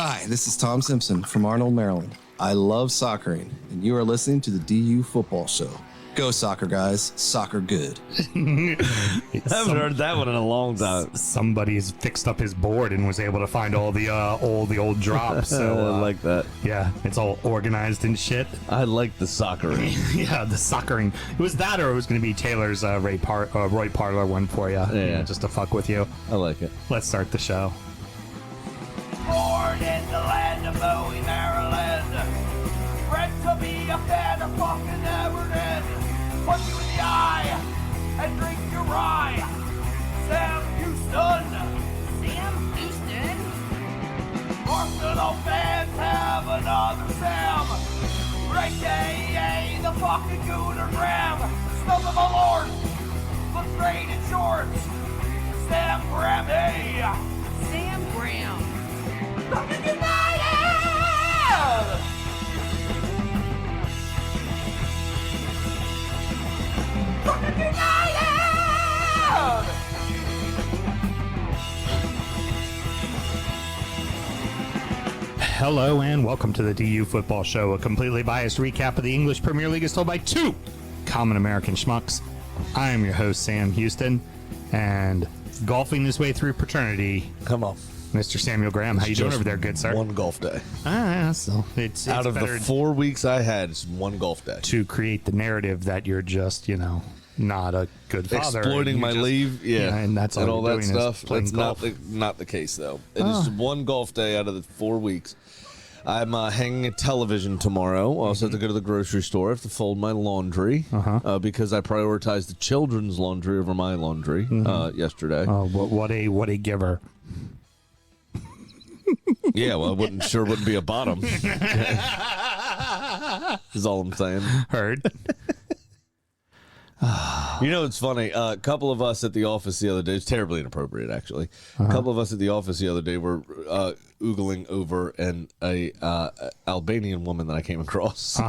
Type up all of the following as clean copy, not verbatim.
Hi, this is Tom Simpson from Arnold, Maryland. I love soccering, and you are listening to the DU Football Show. Go soccer, guys. Soccer good. I haven't heard that one in a long time. Somebody's fixed up his board and was able to find all the old drops. So I like that. Yeah, it's all organized and shit. I like the soccering. Yeah, the soccering. It was that, or it was going to be Taylor's Roy Parler one for you. Yeah, just to fuck with you. I like it. Let's start the show. Born in the land of Bowie, Maryland. Bred to be a fan of fucking Everton. Punch you in the eye and drink your rye. Sam Houston. Sam Houston? Arsenal fans have another Sam. AKA the fucking Gooner Graham. Stump of a lord. Look straight in shorts. Sam Graham, hey. Sam Graham. Fucking United! Fucking United! Hello and welcome to the DU Football Show, a completely biased recap of the English Premier League as told by two common American schmucks. I am your host, Sam Houston, and golfing his way through paternity, Come on. Mr. Samuel Graham. How you doing over there, good sir? One golf day. So it's Out of the better 4 weeks I had, it's one golf day. to create the narrative that you're just, not a good father. Exploiting and you my just- leave, yeah, and that's all and you're all that doing is stuff. playing That's golf. not the case though. It is one golf day out of the 4 weeks. I'm hanging a television tomorrow. I also have to go to the grocery store. I have to fold my laundry because I prioritized the children's laundry over my laundry yesterday. Oh, what a giver. Yeah, well, wouldn't be a bottom. Is all I'm saying. Heard. You know, it's funny. A couple of us at the office the other day, it's terribly inappropriate, actually. A couple of us at the office the other day were oogling over an Albanian woman that I came across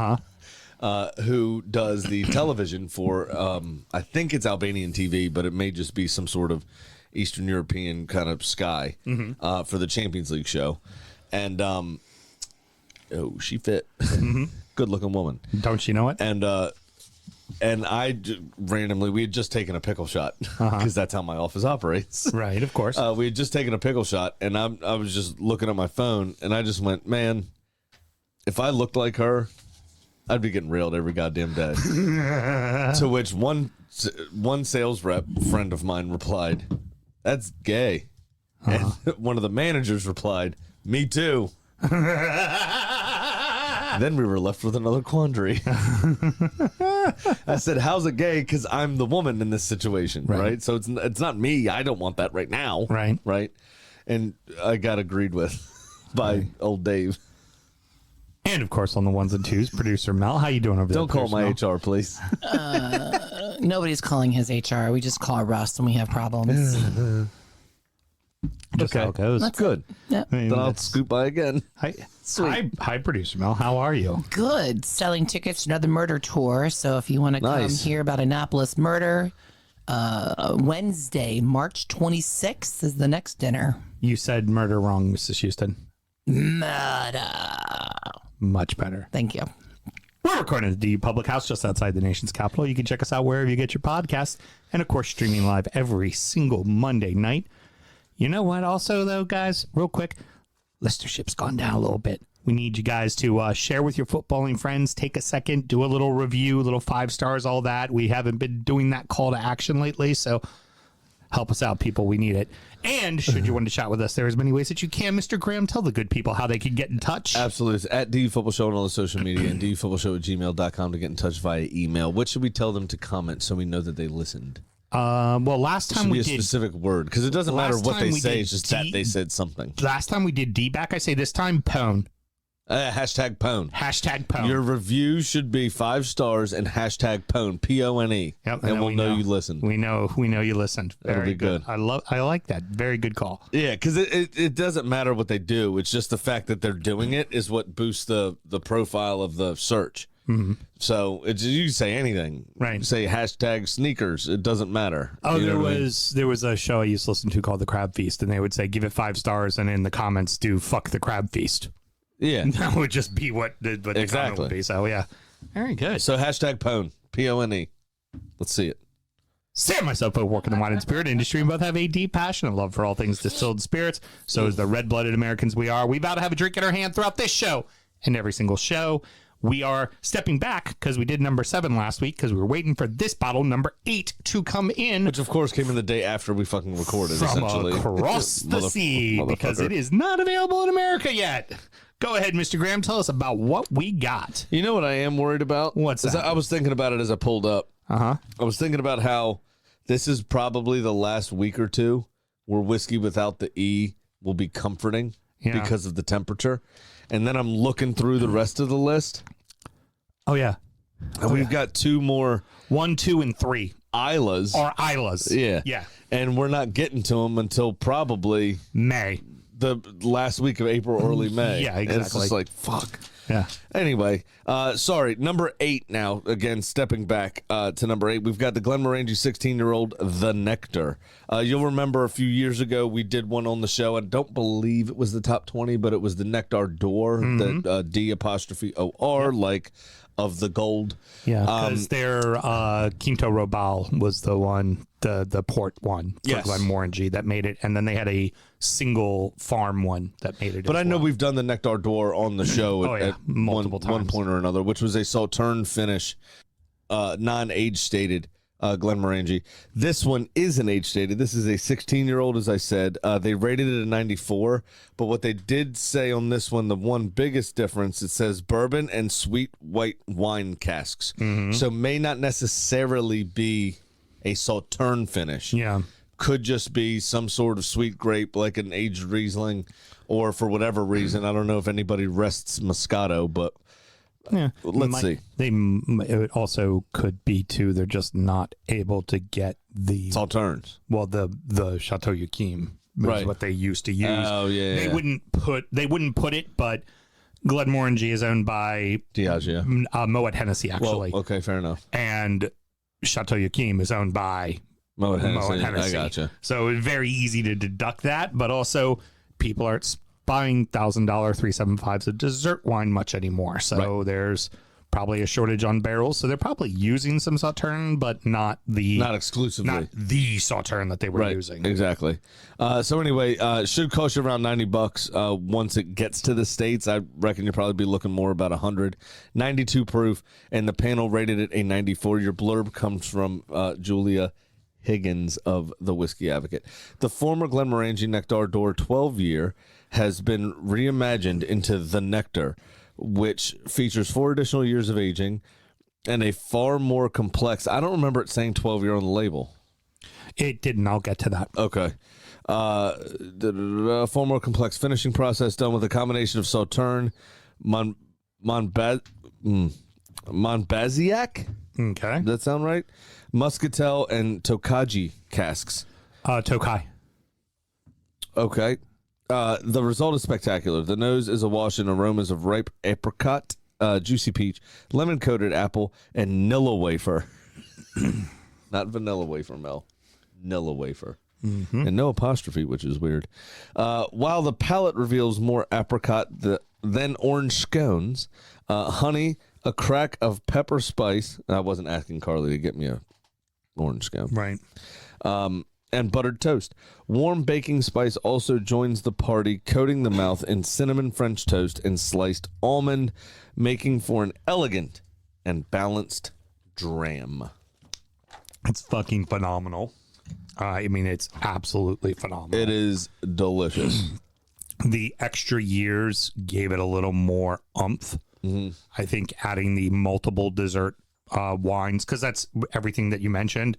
who does the television for, I think it's Albanian TV, but it may just be some sort of Eastern European kind of Sky for the Champions League show. And, she fit. Good looking woman. Don't you know it? And randomly, we had just taken a pickle shot because that's how my office operates. Right, of course. We had just taken a pickle shot, and I was just looking at my phone, and I just went, man, if I looked like her, I'd be getting railed every goddamn day. To which one sales rep friend of mine replied, that's gay. And one of the managers replied, me too. Then we were left with another quandary. I said, how's it gay? Because I'm the woman in this situation, right? So it's not me. I don't want that right now. Right? And I got agreed with by old Dave. And, of course, on the ones and twos, producer Mel. How you doing over there? Don't call my Mel? HR, please. Nobody's calling his HR. We just call Russ when we have problems. Just how it goes. That's Good. Yep. I mean, Then I'll that's- scoot by again. Hi, producer Mel. How are you? Good. Selling tickets to another murder tour. So if you want to come Nice. hear about Annapolis murder, Wednesday, March 26th is the next dinner. You said murder wrong, Mrs. Houston. Murder. Much better. Thank you. We're recording at the DU Public House just outside the nation's capital. You can check us out wherever you get your podcasts. And, of course, streaming live every single Monday night. You know what? Also, though, guys, real quick, listenership's gone down a little bit. We need you guys to share with your footballing friends. Take a second, do a little review, little 5 stars, all that. We haven't been doing that call to action lately, so help us out, people. We need it. And should you want to chat with us, there are as many ways that you can. Mr. Graham, tell the good people how they can get in touch. Absolutely. It's at DU Football Show on all the social media and dufootballshow@gmail.com to get in touch via email. What should we tell them to comment so we know that they listened? Well, last time Should we be a did specific word because it doesn't matter Last what time they we say. did It's just that they said something. Last time we did D-back, I say this time pone. Hashtag pone. Hashtag pone. Your review should be 5 stars and hashtag pone. PONE. Yep, and then we'll we know you listened. We know you listened. That'll Very be good. I like that. Very good call. Yeah, because it doesn't matter what they do. It's just the fact that they're doing it is what boosts the profile of the search. So you can say anything. Right. You say hashtag sneakers. It doesn't matter. Oh, You know what I mean? there was a show I used to listen to called The Crab Feast, and they would say, give it 5 stars, and in the comments, do fuck the crab feast. Yeah. That would just be what the comment would be. So, yeah. Very good. So hashtag Pone. P-O-N-E. Let's see it. Sam and myself both work in the wine and spirit industry and both have a deep passion and love for all things distilled spirits. So as the red-blooded Americans we are, we vow to have a drink in our hand throughout this show and every single show. We are stepping back because we did number 7 last week because we were waiting for this bottle, number 8, to come in. Which, of course, came in the day after we fucking recorded, from essentially. across the sea because motherfucker. it is not available in America yet. Go ahead, Mr. Graham. Tell us about what we got. You know what I am worried about? What's that? I was thinking about it as I pulled up. Uh-huh. I was thinking about how this is probably the last week or two where whiskey without the E will be comforting because of the temperature. And then I'm looking through the rest of the list. Oh, yeah. And we've got 2 more 1, 2, and 3. Islas. Or Islas. Yeah. Yeah. And we're not getting to them until probably May. the last week of April, early May. Yeah, And it's exactly. just like, fuck. Yeah. Anyway, sorry, number 8 now. Again, stepping back to number 8, we've got the Glenmorangie 16-year-old, The Nectar. You'll remember a few years ago we did one on the show. I don't believe it was the top 20, but it was the Nectar d'Or, the D''O'-R, like of the gold. Yeah, because their Quinto Robal was the one, the port one for Yes. Glenmorangie that made it, and then they had a single farm one that made it. But as I know well. we've done the Nectar d'Or on the show at multiple one times. point or another, which was a Sauternes finish, non-age stated Glenmorangie. This one is an age stated. This is a 16-year-old, as I said. They rated it a 94, but what they did say on this one, the one biggest difference, it says bourbon and sweet white wine casks. So may not necessarily be a Sauternes finish. Yeah. Could just be some sort of sweet grape, like an aged Riesling, or for whatever reason, I don't know if anybody rests Moscato, but Yeah, let's see. It also could be too. They're just not able to get the Sauternes. the Chateau Yquem, Right. is what they used to use. Oh, yeah, They yeah. wouldn't put it, but Glenmorangie is owned by Diageo. Moet Hennessy actually, Well, okay, fair enough. and Chateau Yquem is owned by Moet Hennessy. Moet Hennessy. I gotcha. So it's very easy to deduct that, but also people aren't buying $1,000 375s of dessert wine much anymore. So there's probably a shortage on barrels. So they're probably using some Sauternes, but not Exclusively. not the Sauternes that they were Right, using. exactly. So anyway, should cost you around $90 once it gets to the States. I reckon you'll probably be looking more about 100. 92 proof, and the panel rated it a 94. Your blurb comes from Julia Higgins of the Whisky Advocate. The former Glenmorangie Nectar d'Or 12-year has been reimagined into The Nectar, which features 4 additional years of aging and a far more complex. I don't remember it saying 12-year on the label. It didn't. I'll get to that. Okay. Far more complex finishing process done with a combination of Sauternes, Monbazillac. Okay. Does that sound right? Muscatel and Tokaji casks. Tokai. Okay. The result is spectacular. The nose is awash in aromas of ripe apricot, juicy peach, lemon-coated apple, and Nilla wafer. Not vanilla wafer, Mel. Nilla wafer. And no apostrophe, which is weird. While the palate reveals more apricot than orange scones, honey, a crack of pepper spice. I wasn't asking Carly to get me a orange scone. Right. And buttered toast. Warm baking spice also joins the party, coating the mouth in cinnamon French toast and sliced almond, making for an elegant and balanced dram. It's fucking phenomenal. I mean, it's absolutely phenomenal. It is delicious. The extra years gave it a little more oomph. I think adding the multiple dessert wines, because that's everything that you mentioned.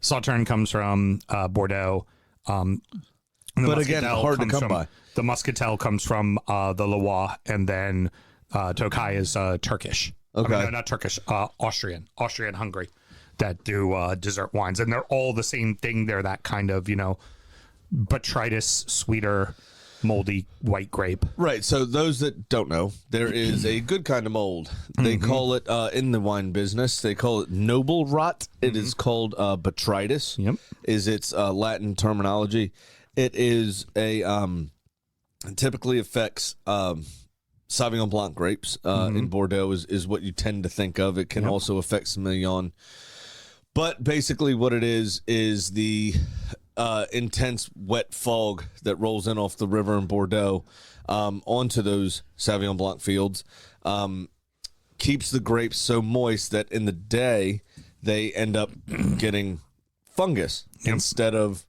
Sauternes comes from Bordeaux. But again, hard to come by. The Muscatel comes from the Loire, and then Tokai is Turkish. Okay. I mean, no, not Turkish, Austrian-Hungary, that do dessert wines. And they're all the same thing. They're that kind of, botrytis, sweeter, moldy white grape. Right. So those that don't know, there is a good kind of mold. They call it in the wine business. They call it noble rot. It is called botrytis. Yep. Is its Latin terminology. It is a typically affects Sauvignon Blanc grapes in Bordeaux is what you tend to think of. It can also affect Semillon. But basically what it is the intense wet fog that rolls in off the river in Bordeaux onto those Sauvignon Blanc fields keeps the grapes so moist that in the day they end up getting fungus instead of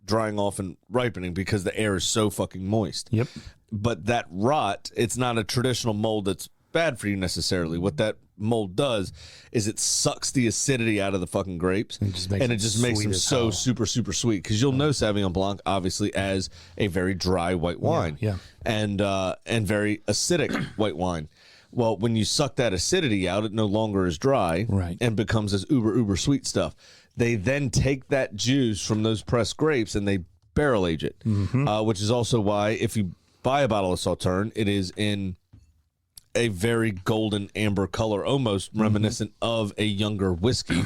drying off and ripening because the air is so fucking moist. Yep. But that rot, it's not a traditional mold that's bad for you necessarily. What that mold does is it sucks the acidity out of the fucking grapes, and it just makes them so super, super sweet. Because you'll know Sauvignon Blanc, obviously, as a very dry white wine, and very acidic white wine. Well, when you suck that acidity out, it no longer is dry and becomes this uber sweet stuff. They then take that juice from those pressed grapes and they barrel age it, which is also why if you buy a bottle of Sauternes, it is in a very golden amber color, almost reminiscent of a younger whiskey.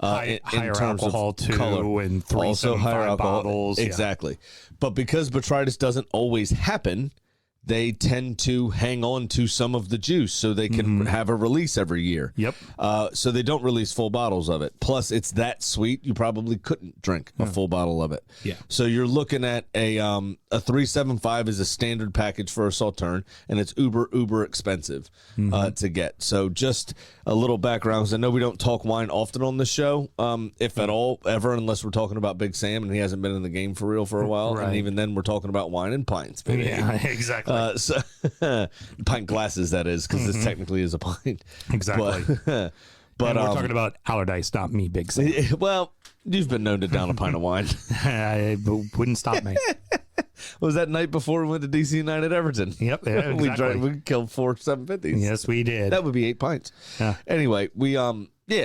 Higher in terms alcohol of too, color. and Also higher 375 alcohol bottles. Exactly. But because botrytis doesn't always happen, they tend to hang on to some of the juice so they can have a release every year. Yep. So they don't release full bottles of it. Plus, it's that sweet, you probably couldn't drink a full bottle of it. Yeah. So you're looking at a 375 is a standard package for a Sauternes, and it's uber expensive to get. So just a little background, because I know we don't talk wine often on this show, if at all, ever, unless we're talking about Big Sam, and he hasn't been in the game for real for a while. Right. And even then, we're talking about wine and pints. Baby. Yeah, exactly. So pint glasses, that is, because this technically is a pint. Exactly. But and we're talking about Allardyce, not me, Big Sam. well, you've been known to down a pint of wine. It wouldn't stop me. Was that night before we went to DC United Everton? Yep. Yeah, exactly. we killed 4 750s. Yes, we did. That would be 8 pints. Yeah. Anyway, we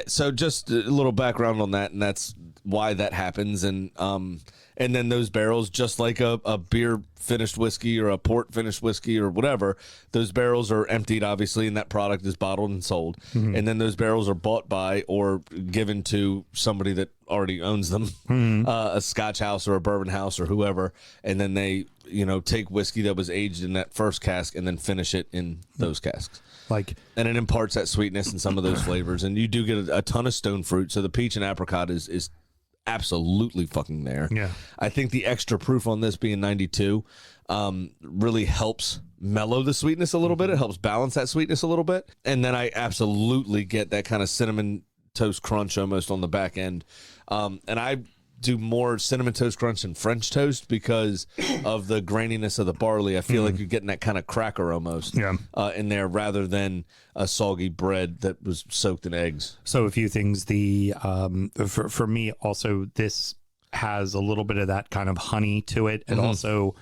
so just a little background on that, and that's why that happens, and then those barrels, just like a beer finished whiskey or a port finished whiskey or whatever, those barrels are emptied, obviously, and that product is bottled and sold. And then those barrels are bought by or given to somebody that already owns them, a Scotch house or a bourbon house or whoever, and then they, take whiskey that was aged in that first cask and then finish it in those casks. And it imparts that sweetness and some of those flavors. And you do get a ton of stone fruit. So the peach and apricot is absolutely fucking there. Yeah. I think the extra proof on this being 92 really helps mellow the sweetness a little bit. It helps balance that sweetness a little bit. And then I absolutely get that kind of cinnamon toast crunch almost on the back end. And I do more cinnamon toast crunch than French toast because of the graininess of the barley. I feel like you're getting that kind of cracker almost in there rather than a soggy bread that was soaked in eggs. So a few things. For me also, this has a little bit of that kind of honey to it. And also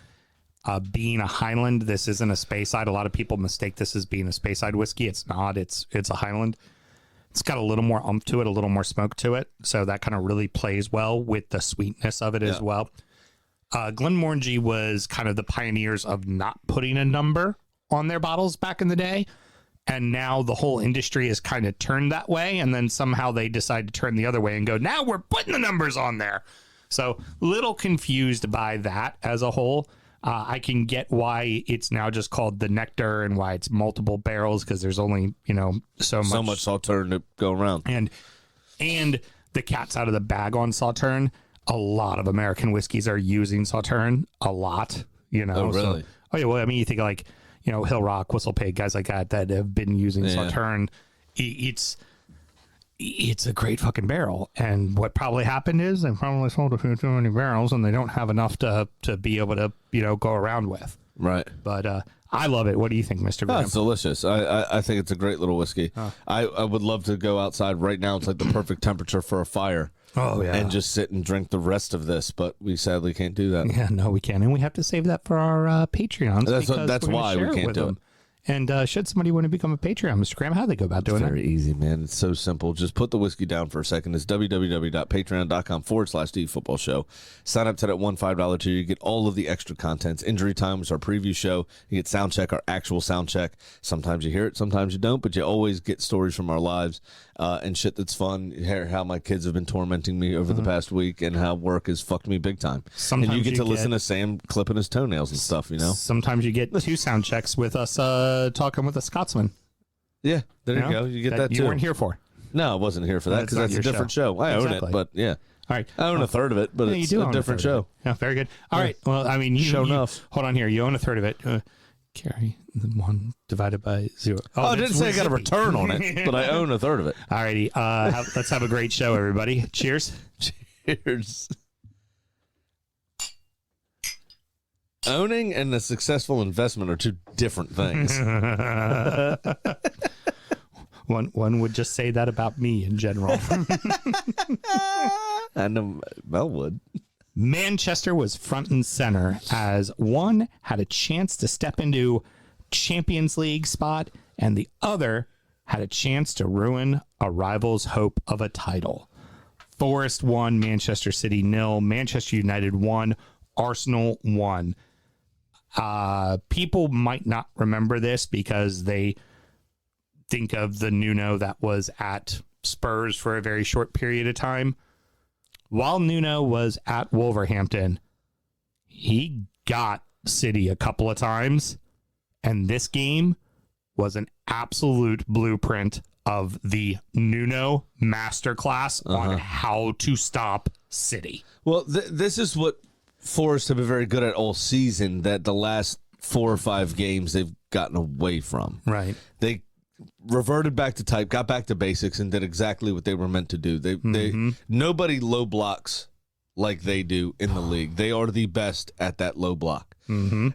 being a Highland, this isn't a Speyside. A lot of people mistake this as being a Speyside whiskey. It's not. It's a Highland. It's got a little more umph to it, a little more smoke to it. So that kind of really plays well with the sweetness of it as well. Glenmorangie was kind of the pioneers of not putting a number on their bottles back in the day. And now the whole industry has kind of turned that way. And then somehow they decide to turn the other way and go, now we're putting the numbers on there. So little confused by that as a whole. I can get why it's now just called the Nectar and why it's multiple barrels, because there's only, so much Sauternes to go around. And the cat's out of the bag on Sauternes. A lot of American whiskeys are using Sauternes a lot, Oh, really? So, well, I mean, you think like, Hill Rock, Whistle Pig, guys like that have been using Sauternes. It's a great fucking barrel. And what probably happened is they probably sold a few too many barrels and they don't have enough to be able to, go around with. Right. But I love it. What do you think, Mr. Graham? It's delicious. I think it's a great little whiskey. I would love to go outside right now. It's like the perfect temperature for a fire. Oh, yeah. And just sit and drink the rest of this, but we sadly can't do that. Yeah, no, we can't. And we have to save that for our Patreons. That's why we can't do it. And should somebody want to become a Patreon, Mr. Graham, how do they go about doing Very that? easy, man. It's so simple. Just put the whiskey down for a second. It's www.patreon.com/DFootball Show. Sign up to that $1 tier. You get all of the extra contents. Injury Time was our preview show. You get sound check, our actual sound check. Sometimes you hear it, sometimes you don't, but you always get stories from our lives and shit that's fun. You hear how my kids have been tormenting me over the past week and how work has fucked me big time. Sometimes and you get you to listen to Sam clipping his toenails and stuff, you know? Sometimes you get 2 sound checks with us talking with a Scotsman. Yeah, there you go. You get that too. You weren't here for. No, I wasn't here for that That's because not that's a your different show. I own it, Exactly. but yeah. All right. I own a third of it, but Yeah, it's you do a own different third of show. it. Yeah, very good. All right. Well, I mean, Show enough. Hold on here. You own a third of it. Carry 1 divided by 0. Oh, I didn't say I got a return on it, but I own a third of it. All righty. Let's have a great show, everybody. Cheers. Cheers. Owning and a successful investment are two different things. One would just say that about me in general. I know Mel would. Manchester was front and center as one had a chance to step into Champions League spot and the other had a chance to ruin a rival's hope of a title. Forest 1, Manchester City 0, Manchester United 1, Arsenal 1. People might not remember this because they think of the Nuno that was at Spurs for a very short period of time. While Nuno was at Wolverhampton, he got City a couple of times, and this game was an absolute blueprint of the Nuno masterclass on how to stop City. Well, this is what Forest have been very good at all season, that the last 4 or 5 games they've gotten away from. Right. They reverted back to type, got back to basics, and did exactly what they were meant to do. They nobody low blocks like they do in the league. They are the best at that low block. And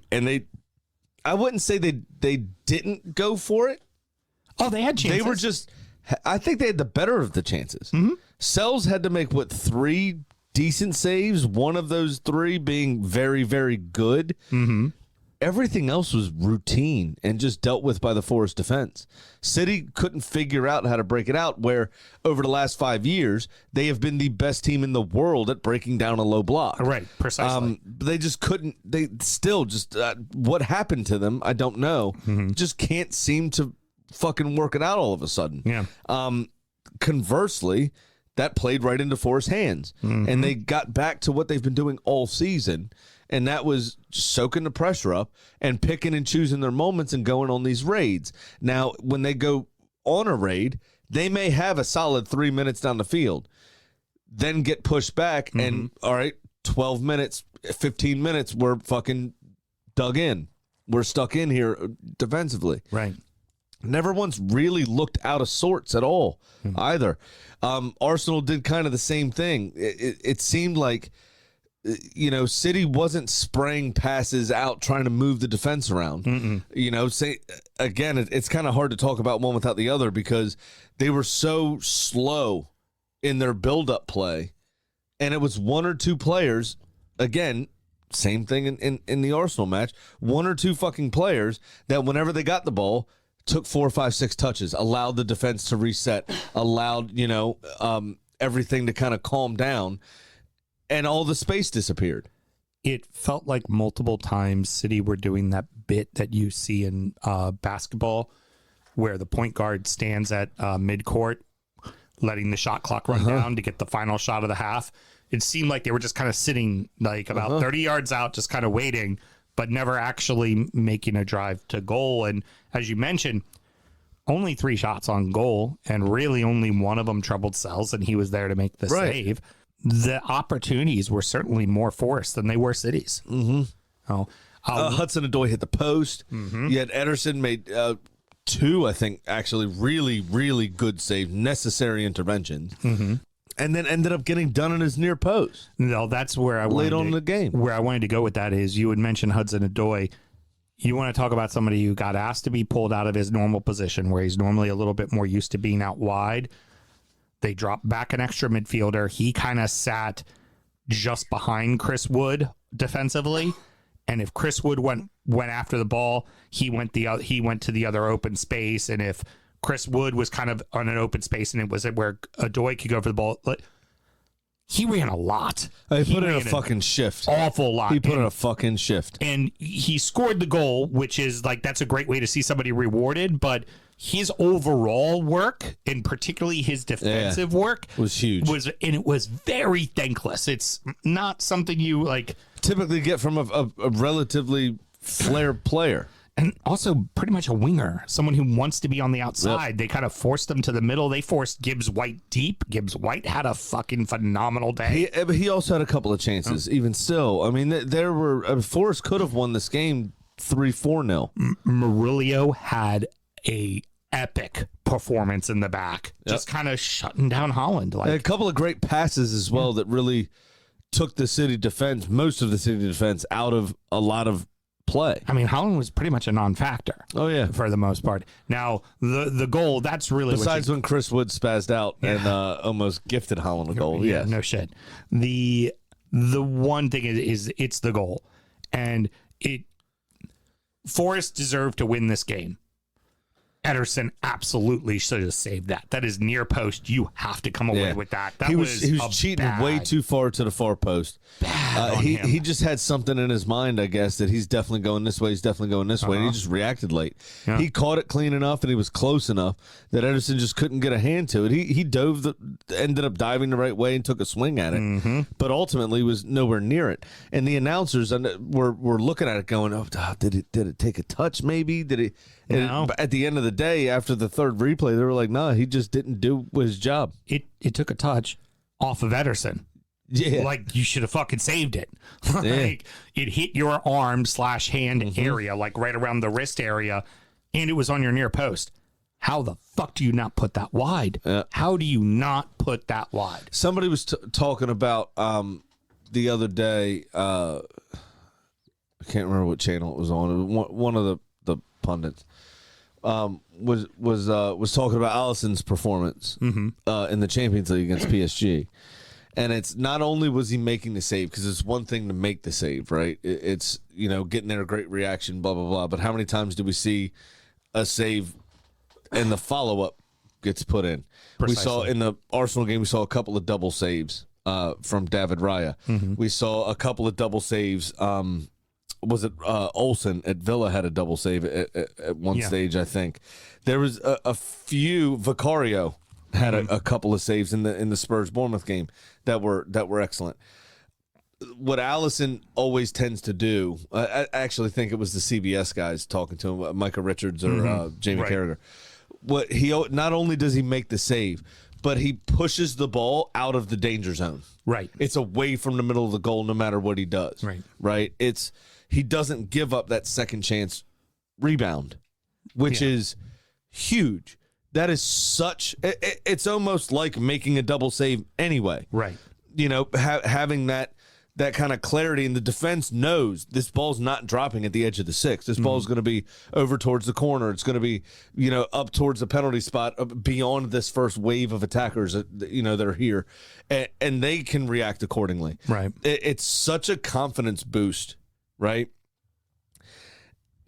I wouldn't say they didn't go for it. Oh, they had chances. They were just, I think they had the better of the chances. Sells had to make, 3 decent saves, one of those 3 being very, very good. Everything else was routine and just dealt with by the Forest defense. City couldn't figure out how to break it out, where over the last 5 years, they have been the best team in the world at breaking down a low block. Right, precisely. But they just couldn't, they still just, what happened to them, I don't know. Just can't seem to fucking work it out all of a sudden. Yeah. Conversely, that played right into Forest's hands. And they got back to what they've been doing all season. And that was soaking the pressure up and picking and choosing their moments and going on these raids. Now, when they go on a raid, they may have a solid 3 minutes down the field, then get pushed back. And, all right, 12 minutes, 15 minutes, we're fucking dug in. We're stuck in here defensively. Right. Never once really looked out of sorts at all either. Arsenal did kind of the same thing. It seemed like, City wasn't spraying passes out trying to move the defense around. It's kind of hard to talk about one without the other because they were so slow in their build-up play. And it was 1 or 2 players, again, same thing in the Arsenal match, 1 or 2 fucking players that whenever they got the ball, took 4, 5, 6 touches, allowed the defense to reset, allowed, everything to kind of calm down. And all the space disappeared. It felt like multiple times City were doing that bit that you see in basketball where the point guard stands at midcourt, letting the shot clock run down to get the final shot of the half. It seemed like they were just kind of sitting like about 30 yards out, just kind of waiting, but never actually making a drive to goal. And as you mentioned, only 3 shots on goal, and really only one of them troubled Sells, and he was there to make the save. The opportunities were certainly more Forest than they were City's. Hudson-Odoi hit the post. You had Ederson made 2, I think, actually really, really good saves, necessary interventions, and then ended up getting done in his near post. No, that's where I late on in the game. Where I wanted to go with that is you would mention Hudson-Odoi. You want to talk about somebody who got asked to be pulled out of his normal position, where he's normally a little bit more used to being out wide. They dropped back an extra midfielder. He kind of sat just behind Chris Wood defensively. And if Chris Wood went went after the ball, he went to the other open space, and if Chris Wood was kind of on an open space and it was where Adoy could go for the ball, he ran a lot. He put in a fucking shift. Awful lot. He put in a fucking shift. And he scored the goal, which is that's a great way to see somebody rewarded, but his overall work, and particularly his defensive work, was huge. And it was very thankless. It's not something you typically get from a relatively flair player. And also pretty much a winger, someone who wants to be on the outside. Yep. They kind of forced him to the middle. They forced Gibbs White deep. Gibbs White had a fucking phenomenal day. He also had a couple of chances, even still. I mean, there were Forrest could have won this game 3-4-0. Murillo had a epic performance in the back, just kind of shutting down Holland. A couple of great passes as well that really took the City defense, most of the City defense, out of a lot of play. I mean, Holland was pretty much a non-factor. Oh yeah, for the most part. Now the goal, that's really besides when Chris Wood spazzed out and almost gifted Holland a goal. Yeah, no shit. The one thing is it's the goal, and Forrest deserved to win this game. Ederson absolutely should have saved that. That is near post. You have to come away with that. He was cheating way too far to the far post. He just had something in his mind, I guess, that he's definitely going this way. He's definitely going this way. And he just reacted late. Yeah. He caught it clean enough and he was close enough that Ederson just couldn't get a hand to it. He ended up diving the right way and took a swing at it, but ultimately was nowhere near it. And the announcers were looking at it going, "Oh, did it take a touch? Maybe did it?" No. At the end of the day, after the third replay, they were like, "No, he just didn't do his job." It took a touch off of Ederson. Yeah, you should have fucking saved it. It hit your arm/hand area, right around the wrist area, and it was on your near post. How the fuck do you not put that wide? How do you not put that wide? Somebody was talking about the other day. I can't remember what channel it was on. One of the pundits was talking about Alisson's performance in the Champions League against PSG, and it's not only was he making the save, because it's one thing to make the save, right? It's getting there, a great reaction, blah blah blah. But how many times do we see a save and the follow up gets put in? Precisely. We saw in the Arsenal game, we saw a couple of double saves from David Raya. We saw a couple of double saves. Was it Olsen at Villa had a double save at one stage, I think. There was a few. Vicario had a couple of saves in the Spurs Bournemouth game that were excellent. What Alisson always tends to do, I actually think it was the CBS guys talking to him, Micah Richards or Jamie Carragher. What not only does he make the save, but he pushes the ball out of the danger zone. Right. It's away from the middle of the goal no matter what he does. Right. He doesn't give up that second chance rebound, which is huge. That is it's almost like making a double save anyway. Right. Having that kind of clarity, and the defense knows this ball's not dropping at the edge of the six. This ball's going to be over towards the corner. It's going to be, up towards the penalty spot, beyond this first wave of attackers that are here, and they can react accordingly. Right. It's such a confidence boost. Right.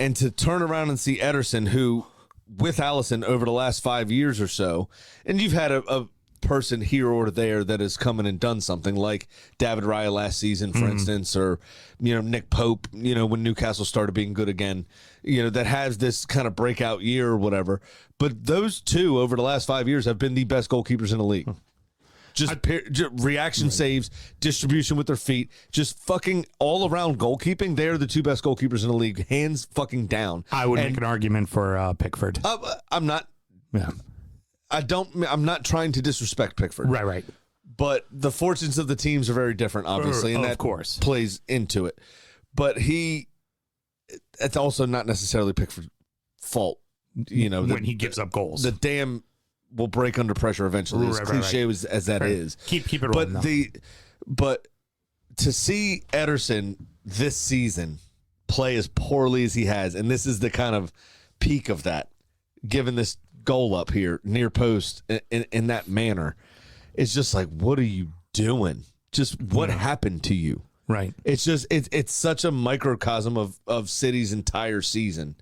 And to turn around and see Ederson, who, with Alisson over the last 5 years or so, and you've had a person here or there that has come in and done something, like David Raya last season, for instance, or, Nick Pope, when Newcastle started being good again, that has this kind of breakout year or whatever. But those two over the last 5 years have been the best goalkeepers in the league. Just reaction saves, distribution with their feet, just fucking all around goalkeeping. They're the two best goalkeepers in the league, hands fucking down. I would make an argument for Pickford. I'm not. Yeah. I'm not trying to disrespect Pickford. Right. But the fortunes of the teams are very different, obviously, and that, of course, plays into it. But it's also not necessarily Pickford's fault. When he gives up goals, the dam will break under pressure eventually. As cliche as that is. Keep it rolling. But to see Ederson this season play as poorly as he has, and this is the kind of peak of that, given this goal up here near post in that manner, it's just like, what are you doing? Just what happened to you? Right. It's just it's such a microcosm of City's entire season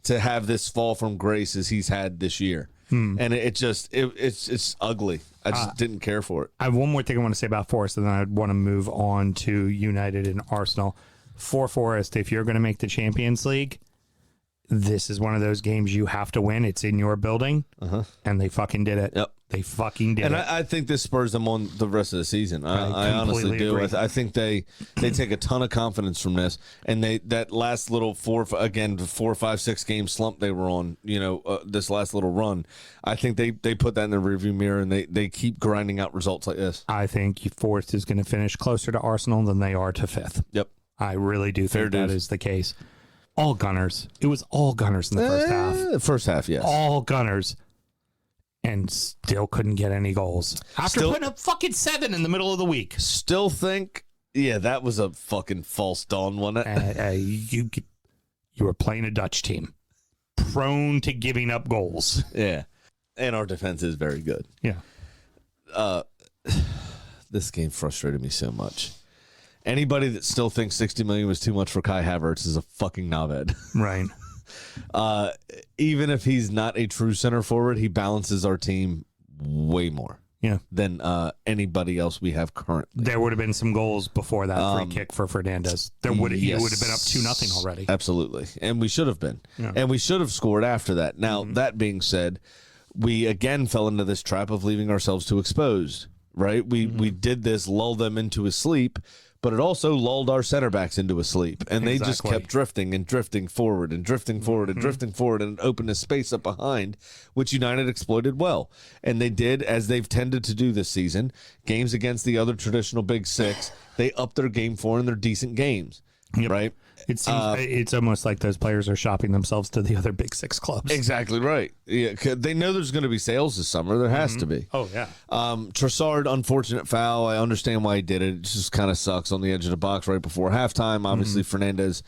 to have this fall from grace as he's had this year. And it's ugly. I just didn't care for it. I have one more thing I want to say about Forest, and then I want to move on to United and Arsenal. For Forest, if you're going to make the Champions League, this is one of those games you have to win. It's in your building, and they fucking did it. Yep. They fucking did and it. I think this spurs them on the rest of the season. I honestly completely do. agree. I think they take a ton of confidence from this, and that last little 4, 5, 6 game slump they were on, this last little run. I think they put that in the rearview mirror, and they keep grinding out results like this. I think Forest is going to finish closer to Arsenal than they are to 5th. Yep. I really do Fair think that dues. is the case. All Gunners. It was all Gunners in the first half. First half, yes. All Gunners. And still couldn't get any goals. After putting up fucking 7 in the middle of the week. Still think, that was a fucking false dawn, wasn't it? You were playing a Dutch team. Prone to giving up goals. Yeah. And our defense is very good. Yeah. This game frustrated me so much. Anybody that still thinks 60 million was too much for Kai Havertz is a fucking knobhead. Right. Even if he's not a true center forward, he balances our team way more than anybody else we have currently. There would have been some goals before that free kick for Fernandez. He would have been up 2-0 already. Absolutely. And we should have been. Yeah. And we should have scored after that. Now, that being said, we again fell into this trap of leaving ourselves too exposed, right? We did this, lull them into a sleep, but it also lulled our center backs into a sleep. And they just kept drifting and drifting forward and drifting forward and drifting forward, and opened a space up behind, which United exploited well. And they did, as they've tended to do this season, games against the other traditional Big Six, they up their game for in their decent games, right? It seems it's almost like those players are shopping themselves to the other Big Six clubs. Exactly right. Yeah, 'cause they know there's going to be sales this summer. There has to be. Oh, yeah. Trossard, unfortunate foul. I understand why he did it. It just kind of sucks on the edge of the box right before halftime. Obviously, Fernandez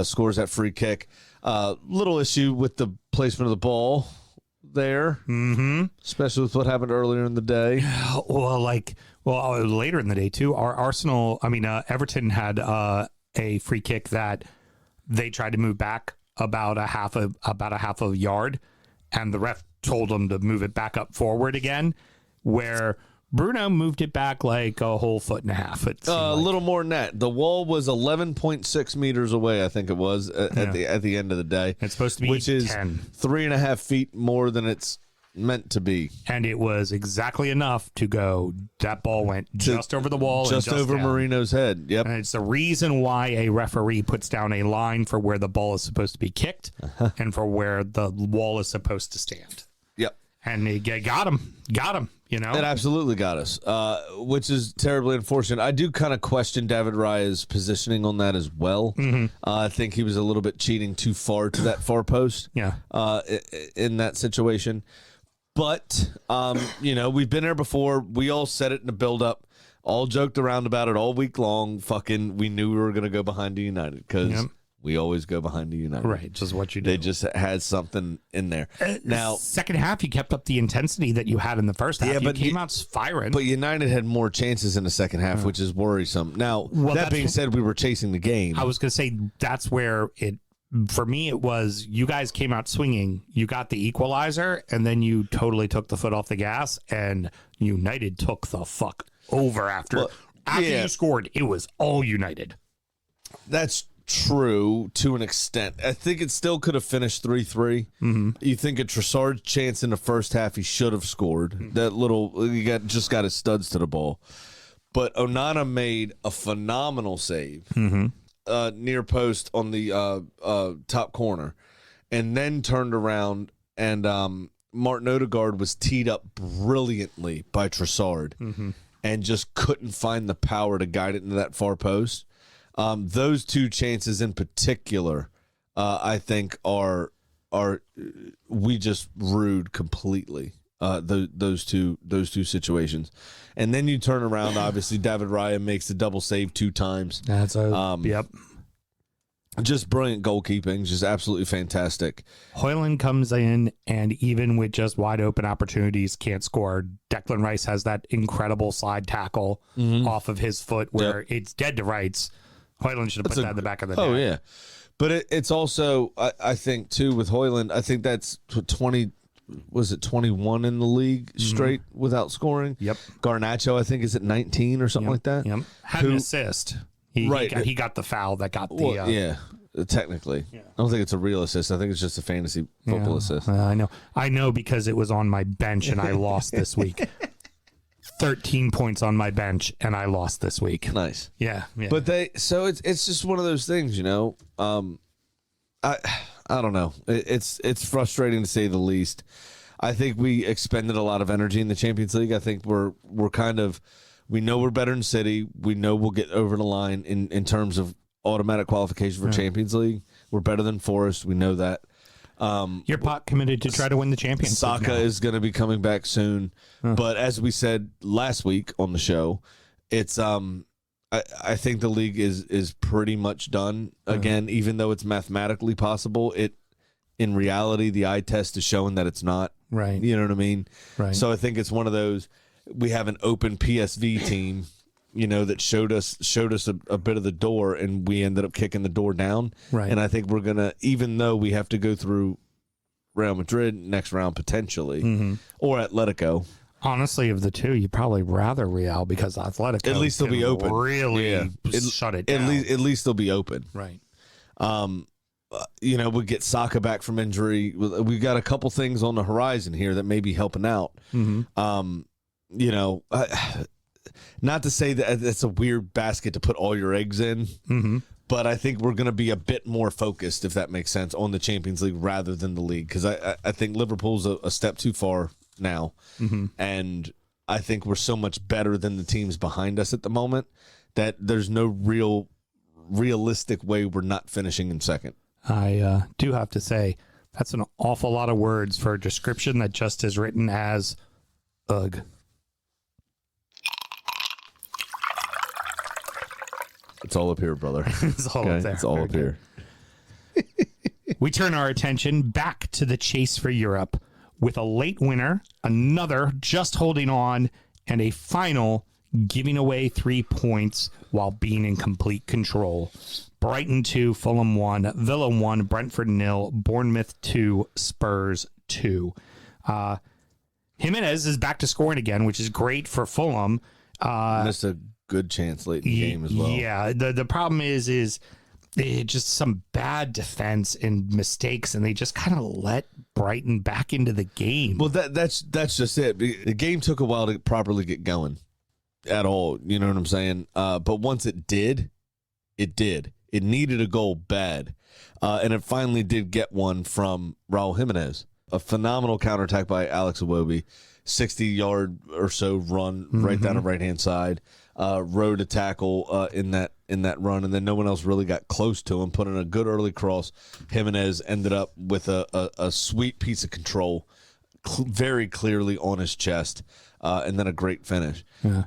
scores that free kick. Little issue with the placement of the ball there, especially with what happened earlier in the day. Well, later in the day, too. Everton had a free kick that they tried to move back about a half a yard, and the ref told them to move it back up forward again, where Bruno moved it back like a whole 1.5 feet. A little more than that. The wall was 11.6 meters away, I think it was, at the end of the day. It's supposed to be which is 10. 3.5 feet more than it's meant to be. And it was exactly enough to go. That ball went just over the wall. Just over down. Marino's head. Yep. And it's the reason why a referee puts down a line for where the ball is supposed to be kicked and for where the wall is supposed to stand. Yep. And they got him. It absolutely got us, which is terribly unfortunate. I do kind of question David Raya's positioning on that as well. I think he was a little bit cheating too far to that far post. Yeah. In that situation. But, we've been there before. We all said it in the build-up, all joked around about it all week long. We knew we were going to go behind the United because we always go behind the United. Right, just what you do. They just had something in there. Now, second half, you kept up the intensity that you had in the first half. You came out firing. But United had more chances in the second half, which is worrisome. Now, that being said, we were chasing the game. I was going to say that's where for me, it was you guys came out swinging. You got the equalizer, and then you totally took the foot off the gas, and United took the fuck over after you scored. It was all United. That's true to an extent. I think it still could have finished 3-3. You think a Trossard chance in the first half, he should have scored. That just got his studs to the ball. But Onana made a phenomenal save. Near post on the top corner, and then turned around, and Martin Odegaard was teed up brilliantly by Trossard, and just couldn't find the power to guide it into that far post. Those two chances in particular, I think are we just rude completely. Those two situations, and then you turn around. Obviously, David Raya makes the double save 2 times. That's yep. Just brilliant goalkeeping, just absolutely fantastic. Hoyland comes in, and even with just wide open opportunities, can't score. Declan Rice has that incredible slide tackle off of his foot where it's dead to rights. Hoyland should have put that in the back of the net. Oh, yeah. But it's also, I think, too, with Hoyland, I think that's 21 in the league straight without scoring? Yep. Garnacho, I think, is at 19 or something like that? Yep. Had an assist. He got the foul that got the... yeah, technically. Yeah. I don't think it's a real assist. I think it's just a fantasy football assist. I know because it was on my bench and I lost this week. 13 points on my bench and I lost this week. Nice. Yeah. But it's just one of those things, I don't know. It's frustrating to say the least. I think we expended a lot of energy in the Champions League. I think we're kind of... We know we're better than City. We know we'll get over the line in terms of automatic qualification for Champions League. We're better than Forest. We know that. You're pot committed to try to win the Champions League. Saka is going to be coming back soon. But as we said last week on the show, it's I think the league is pretty much done. Again, even though it's mathematically possible, in reality, the eye test is showing that it's not. Right. You know what I mean? Right. So I think it's one of those... We have an open PSV team, that showed us a bit of the door, and we ended up kicking the door down. Right. And I think we're gonna, even though we have to go through Real Madrid next round potentially, or Atletico. Honestly, of the two, you'd probably rather Real because Atletico at least they'll be open. Really shut it down. At least they'll be open. Right. We get Saka back from injury. We've got a couple things on the horizon here that may be helping out. Not to say that it's a weird basket to put all your eggs in, but I think we're going to be a bit more focused, if that makes sense, on the Champions League rather than the league. Because I think Liverpool's a step too far now, and I think we're so much better than the teams behind us at the moment that there's no realistic way we're not finishing in second. I do have to say, that's an awful lot of words for a description that just is written as ugh. It's all up here, brother. It's all up there. It's all up here. We turn our attention back to the chase for Europe with a late winner, another just holding on, and a final giving away 3 points while being in complete control. Brighton 2, Fulham 1, Villa 1, Brentford 0, Bournemouth 2, Spurs 2. Jimenez is back to scoring again, which is great for Fulham. Missed a good chance late in the game as well. Yeah, the problem is just some bad defense and mistakes, and they just kind of let Brighton back into the game. Well, that's just it. The game took a while to properly get going at all. You know what I'm saying? But once it did, it did. It needed a goal bad, and it finally did get one from Raul Jimenez. A phenomenal counterattack by Alex Iwobi, 60-yard or so run right down the right-hand side. Rode a tackle in that run, and then no one else really got close to him. Put in a good early cross. Jimenez ended up with a sweet piece of control, very clearly on his chest, and then a great finish. Yeah.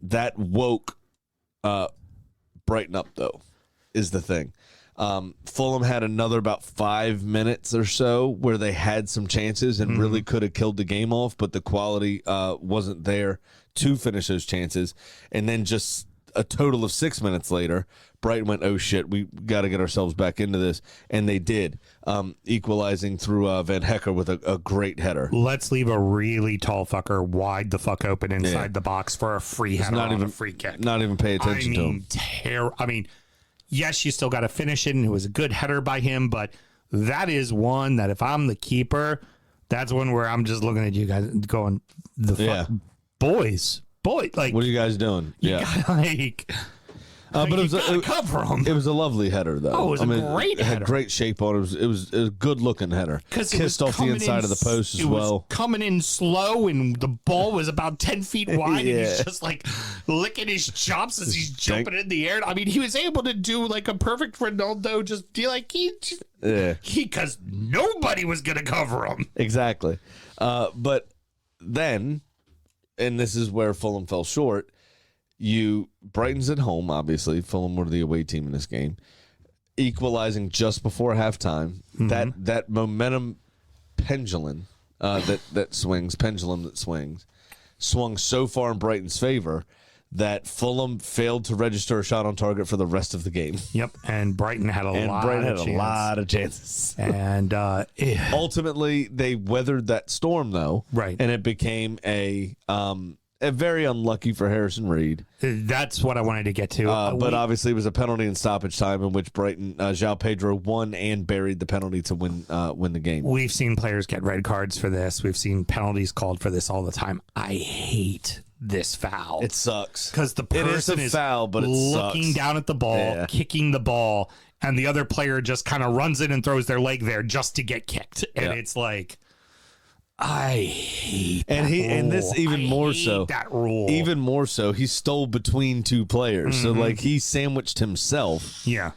That woke Brighton up, though, is the thing. Fulham had another about 5 minutes or so where they had some chances and really could have killed the game off, but the quality wasn't there to finish those chances. And then just a total of 6 minutes later, Brighton went, oh, shit, we got to get ourselves back into this. And they did, equalizing through Van Hecker with a great header. Let's leave a really tall fucker wide the fuck open inside the box for a free header on a free kick. Not even pay attention to him. Yes, you still got to finish it, and it was a good header by him, but that is one that if I'm the keeper, that's one where I'm just looking at you guys going, boys, like, what are you guys doing? But it was cover him. It was a lovely header, though. Oh, it was a great header. It had great shape on it. It was a good looking header. Kissed off the inside of the post as well. It was coming in slow, and the ball was about 10 feet wide, and he's just like licking his chops as he's jumping in the air. I mean, he was able to do like a perfect Ronaldo, just be like because nobody was gonna cover him. Exactly, but then, and this is where Fulham fell short. Brighton's at home, obviously. Fulham were the away team in this game. equalizing just before halftime, that momentum pendulum that swings swung so far in Brighton's favor that Fulham failed to register a shot on target for the rest of the game. Yep, and Brighton had a lot of chances. And ultimately, they weathered that storm, though. Right. And it became a very unlucky for Harrison Reed. That's what I wanted to get to. But obviously, it was a penalty in stoppage time in which Brighton, João Pedro won and buried the penalty to win the game. We've seen players get red cards for this. We've seen penalties called for this all the time. I hate this foul. It sucks. Because the person is foul, but it looking sucks. down at the ball, kicking the ball, and the other player just kind of runs in and throws their leg there just to get kicked. And it's like, I hate that rule. And this even more so. That rule. Even more so, he stole between two players. So like he sandwiched himself. Yeah.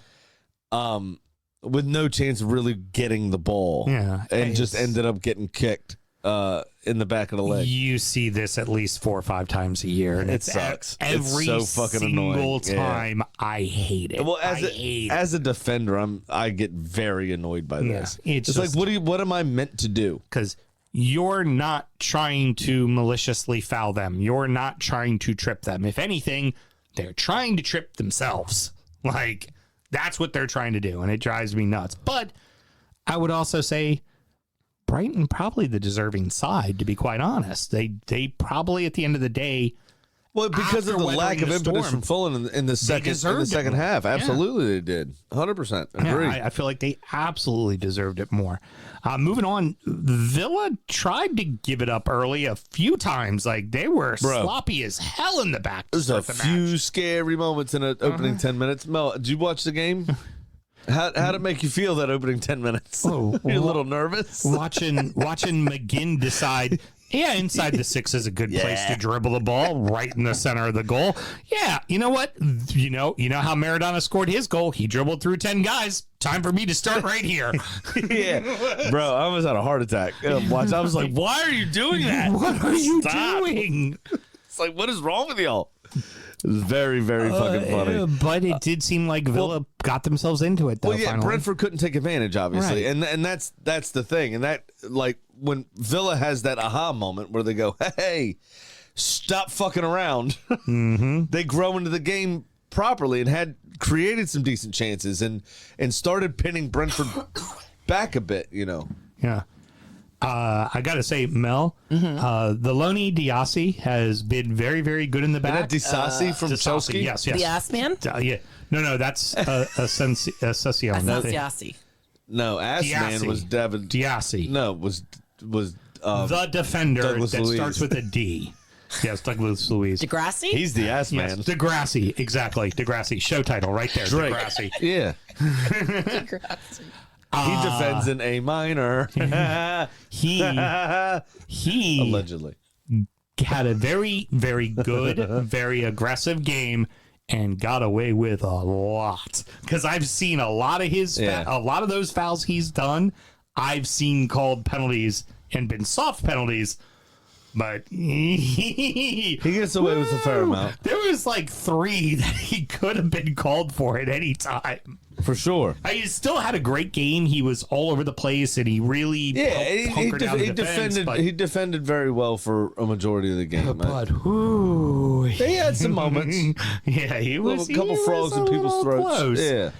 With no chance of really getting the ball. Yeah. And just ended up getting kicked in the back of the leg. You see this at least 4 or 5 times a year, and it sucks. Every it's so fucking single annoying. time. I hate it. Well, as a defender, I get very annoyed by this. It's like, what am I meant to do? Because you're not trying to maliciously foul them. You're not trying to trip them. If anything, they're trying to trip themselves. Like, that's what they're trying to do, and it drives me nuts. But I would also say Brighton probably the deserving side, to be quite honest. They probably, at the end of the day, well, because of the lack of impetus from Fulham in the second half. Absolutely, they did. 100%. Agree. I feel like they absolutely deserved it more. Moving on, Villa tried to give it up early a few times. Like, they were sloppy as hell in the back. There's a few scary moments in the opening 10 minutes. Mel, did you watch the game? How'd it make you feel that opening 10 minutes? You're a little nervous? Watching McGinn decide, inside the 6 is a good place to dribble the ball, right in the center of the goal. Yeah, you know what? You know how Maradona scored his goal? He dribbled through 10 guys. Time for me to start right here. Yeah. Bro, I almost had a heart attack. Watch. I was like, why are you doing that? What are you doing? It's like, what is wrong with y'all? It was very, very fucking funny. But it did seem like Villa got themselves into it, though. Well, yeah, finally. Brentford couldn't take advantage, obviously, and that's the thing, and that, like, when Villa has that aha moment where they go, hey, stop fucking around, they grow into the game properly and had created some decent chances and started pinning Brentford back a bit, Yeah. I got to say, Mel, the Loney Diassi has been very, very good in the back. Is that Disassi from Chelsea? Yes. The ass man? Yeah. No, that's Ascension. Diassi. No, ass man was David Diassi. No, was the defender Douglas that Luiz. Starts with a D. Yes, Douglas Luiz. Degrassi? He's the ass man. Degrassi, exactly. Degrassi. Show title right there. Drake. Degrassi. Yeah. Degrassi. He defends in A minor. He allegedly had a very, very good, very aggressive game and got away with a lot. Because I've seen a lot of a lot of those fouls he's done. I've seen called penalties and been soft penalties. But he gets away with a fair amount. There was like 3 that he could have been called for at any time. For sure. He still had a great game. He was all over the place, and he really he defended very well for a majority of the game. But he had some moments. Yeah, he was a couple frogs in people's throats. Close. Yeah.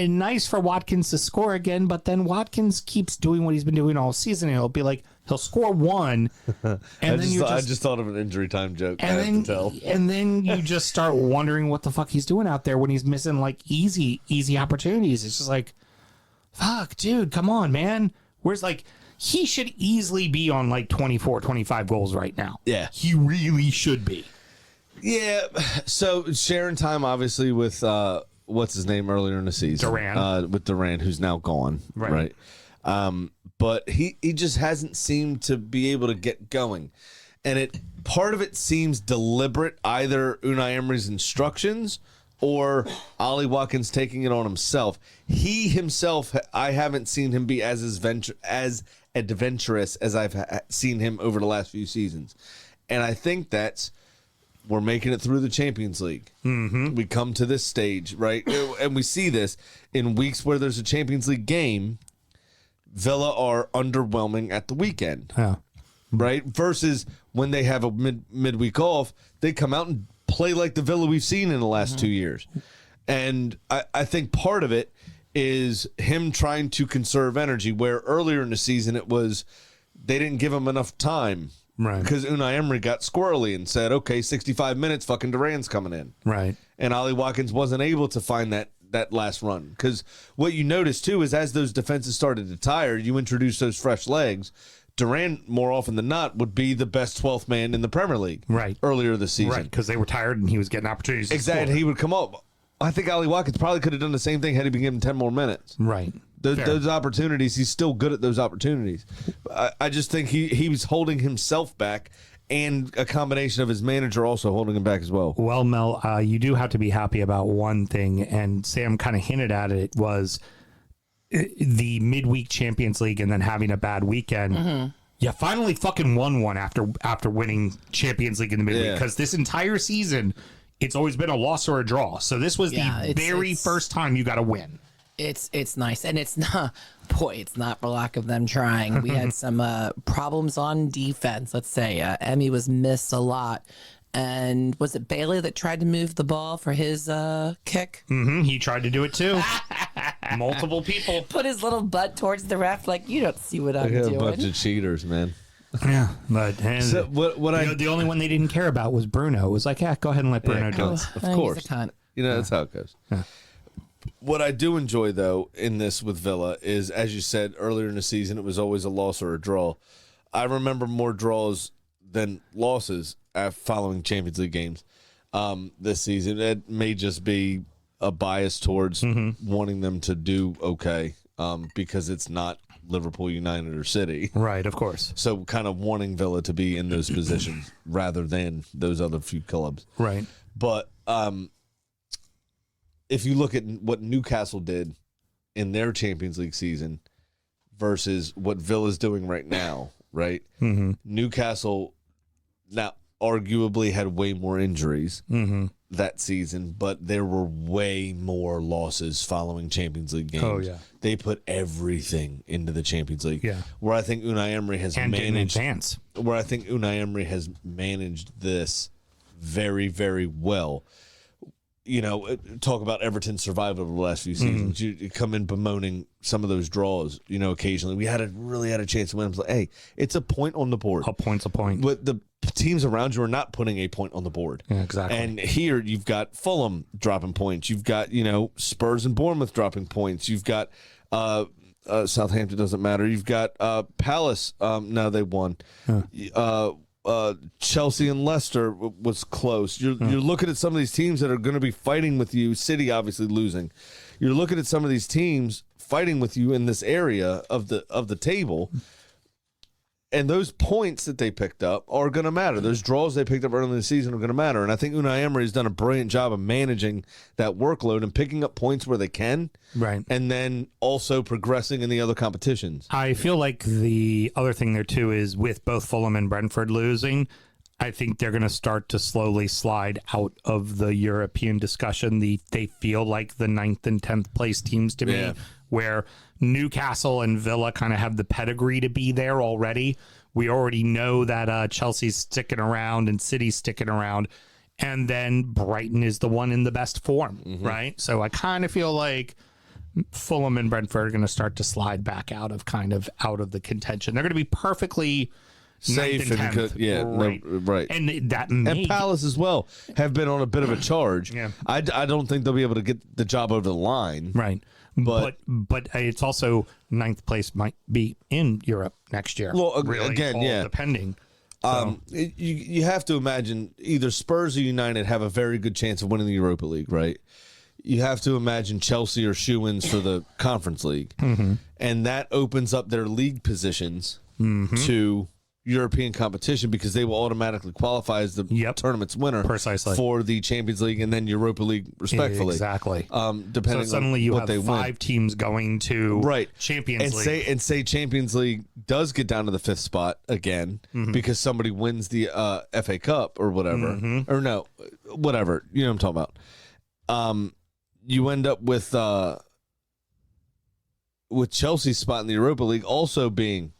Nice for Watkins to score again, but then Watkins keeps doing what he's been doing all season. And he'll score 1, and I just thought of an injury time joke. And then you just start wondering what the fuck he's doing out there when he's missing like easy opportunities. It's just like, fuck, dude, come on, man. Where's like he should easily be on like 24, 25 goals right now. Yeah, he really should be. Yeah. So sharing time, obviously, with what's his name earlier in the season, Duran, who's now gone, right? But he just hasn't seemed to be able to get going. And part of it seems deliberate, either Unai Emery's instructions or Ollie Watkins taking it on himself. He himself, I haven't seen him be as adventurous as I've seen him over the last few seasons. And I think that's we're making it through the Champions League. Mm-hmm. We come to this stage, right? And we see this in weeks where there's a Champions League game. Villa are underwhelming at the weekend, right? Versus when they have a midweek off, they come out and play like the Villa we've seen in the last 2 years. And I think part of it is him trying to conserve energy, where earlier in the season it was they didn't give him enough time. Right. Because Unai Emery got squirrely and said, okay, 65 minutes, fucking Duran's coming in. Right. And Ollie Watkins wasn't able to find that last run. Because what you notice, too, is as those defenses started to tire, you introduce those fresh legs. Duran, more often than not, would be the best 12th man in the Premier League. Right. Earlier this season. Right, because they were tired and he was getting opportunities. Exactly. He would come up. I think Ollie Watkins probably could have done the same thing had he been given 10 more minutes. Right. Those opportunities, he's still good at those opportunities. I just think he was holding himself back, and a combination of his manager also holding him back as well. Well, Mel, you do have to be happy about one thing, and Sam kind of hinted at it, was the midweek Champions League and then having a bad weekend. Mm-hmm. You finally fucking won one after winning Champions League in the midweek, because this entire season, it's always been a loss or a draw. So this was the very first time you got to win. It's nice, and it's not for lack of them trying. We had some problems on defense. Let's say Emmy was missed a lot, and was it Bailey that tried to move the ball for his kick? Mm-hmm. He tried to do it too. Multiple people put his little butt towards the ref, like, you don't see what I'm doing. A bunch of cheaters, man. Yeah, but so the only one they didn't care about was Bruno. It was like, go ahead and let Bruno do it. Of course, that's how it goes. Yeah. What I do enjoy, though, in this with Villa is, as you said earlier in the season, it was always a loss or a draw. I remember more draws than losses following Champions League games this season. It may just be a bias towards wanting them to do okay because it's not Liverpool, United, or City. Right, of course. So kind of wanting Villa to be in those positions rather than those other few clubs. Right. But if you look at what Newcastle did in their Champions League season versus what Villa's doing right now, right? Mm-hmm. Newcastle now arguably had way more injuries that season, but there were way more losses following Champions League games. Oh, yeah. They put everything into the Champions League. Yeah. Where I think Unai Emery has managed this very, very well. You know, talk about Everton's survival over the last few seasons. You come in bemoaning some of those draws, you know, occasionally. We really had a chance to win. It's like, hey, it's a point on the board. A point's a point. But the teams around you are not putting a point on the board. Yeah, exactly. And here you've got Fulham dropping points. You've got, Spurs and Bournemouth dropping points. You've got Southampton, doesn't matter. You've got Palace. No, they won. Chelsea and Leicester was close. You're looking at some of these teams that are going to be fighting with you. City obviously losing. You're looking at some of these teams fighting with you in this area of the table, and those points that they picked up are going to matter. Those draws they picked up early in the season are going to matter. And I think Unai Emery has done a brilliant job of managing that workload and picking up points where they can, right? And then also progressing in the other competitions. I feel like the other thing there too is with both Fulham and Brentford losing, I think they're going to start to slowly slide out of the European discussion. They feel like the 9th and 10th place teams to me, where Newcastle and Villa kind of have the pedigree to be there already. We already know that Chelsea's sticking around and City's sticking around. And then Brighton is the one in the best form, right? So I kind of feel like Fulham and Brentford are going to start to slide back out of the contention. They're going to be perfectly safe and good, right. And and Palace as well have been on a bit of a charge. Yeah, I don't think they'll be able to get the job over the line, right? But it's also 9th place might be in Europe next year. Well, really, again, depending. So. You have to imagine either Spurs or United have a very good chance of winning the Europa League, right? You have to imagine Chelsea or shoo-ins for the Conference League, and that opens up their league positions to European competition because they will automatically qualify as the tournament's winner for the Champions League and then Europa League, respectfully. Exactly. Depending so suddenly on you what have they 5 win. teams going to Champions League. Say Champions League does get down to the 5th spot again because somebody wins the FA Cup or whatever, or no, whatever, you know what I'm talking about. You end up with Chelsea's spot in the Europa League also being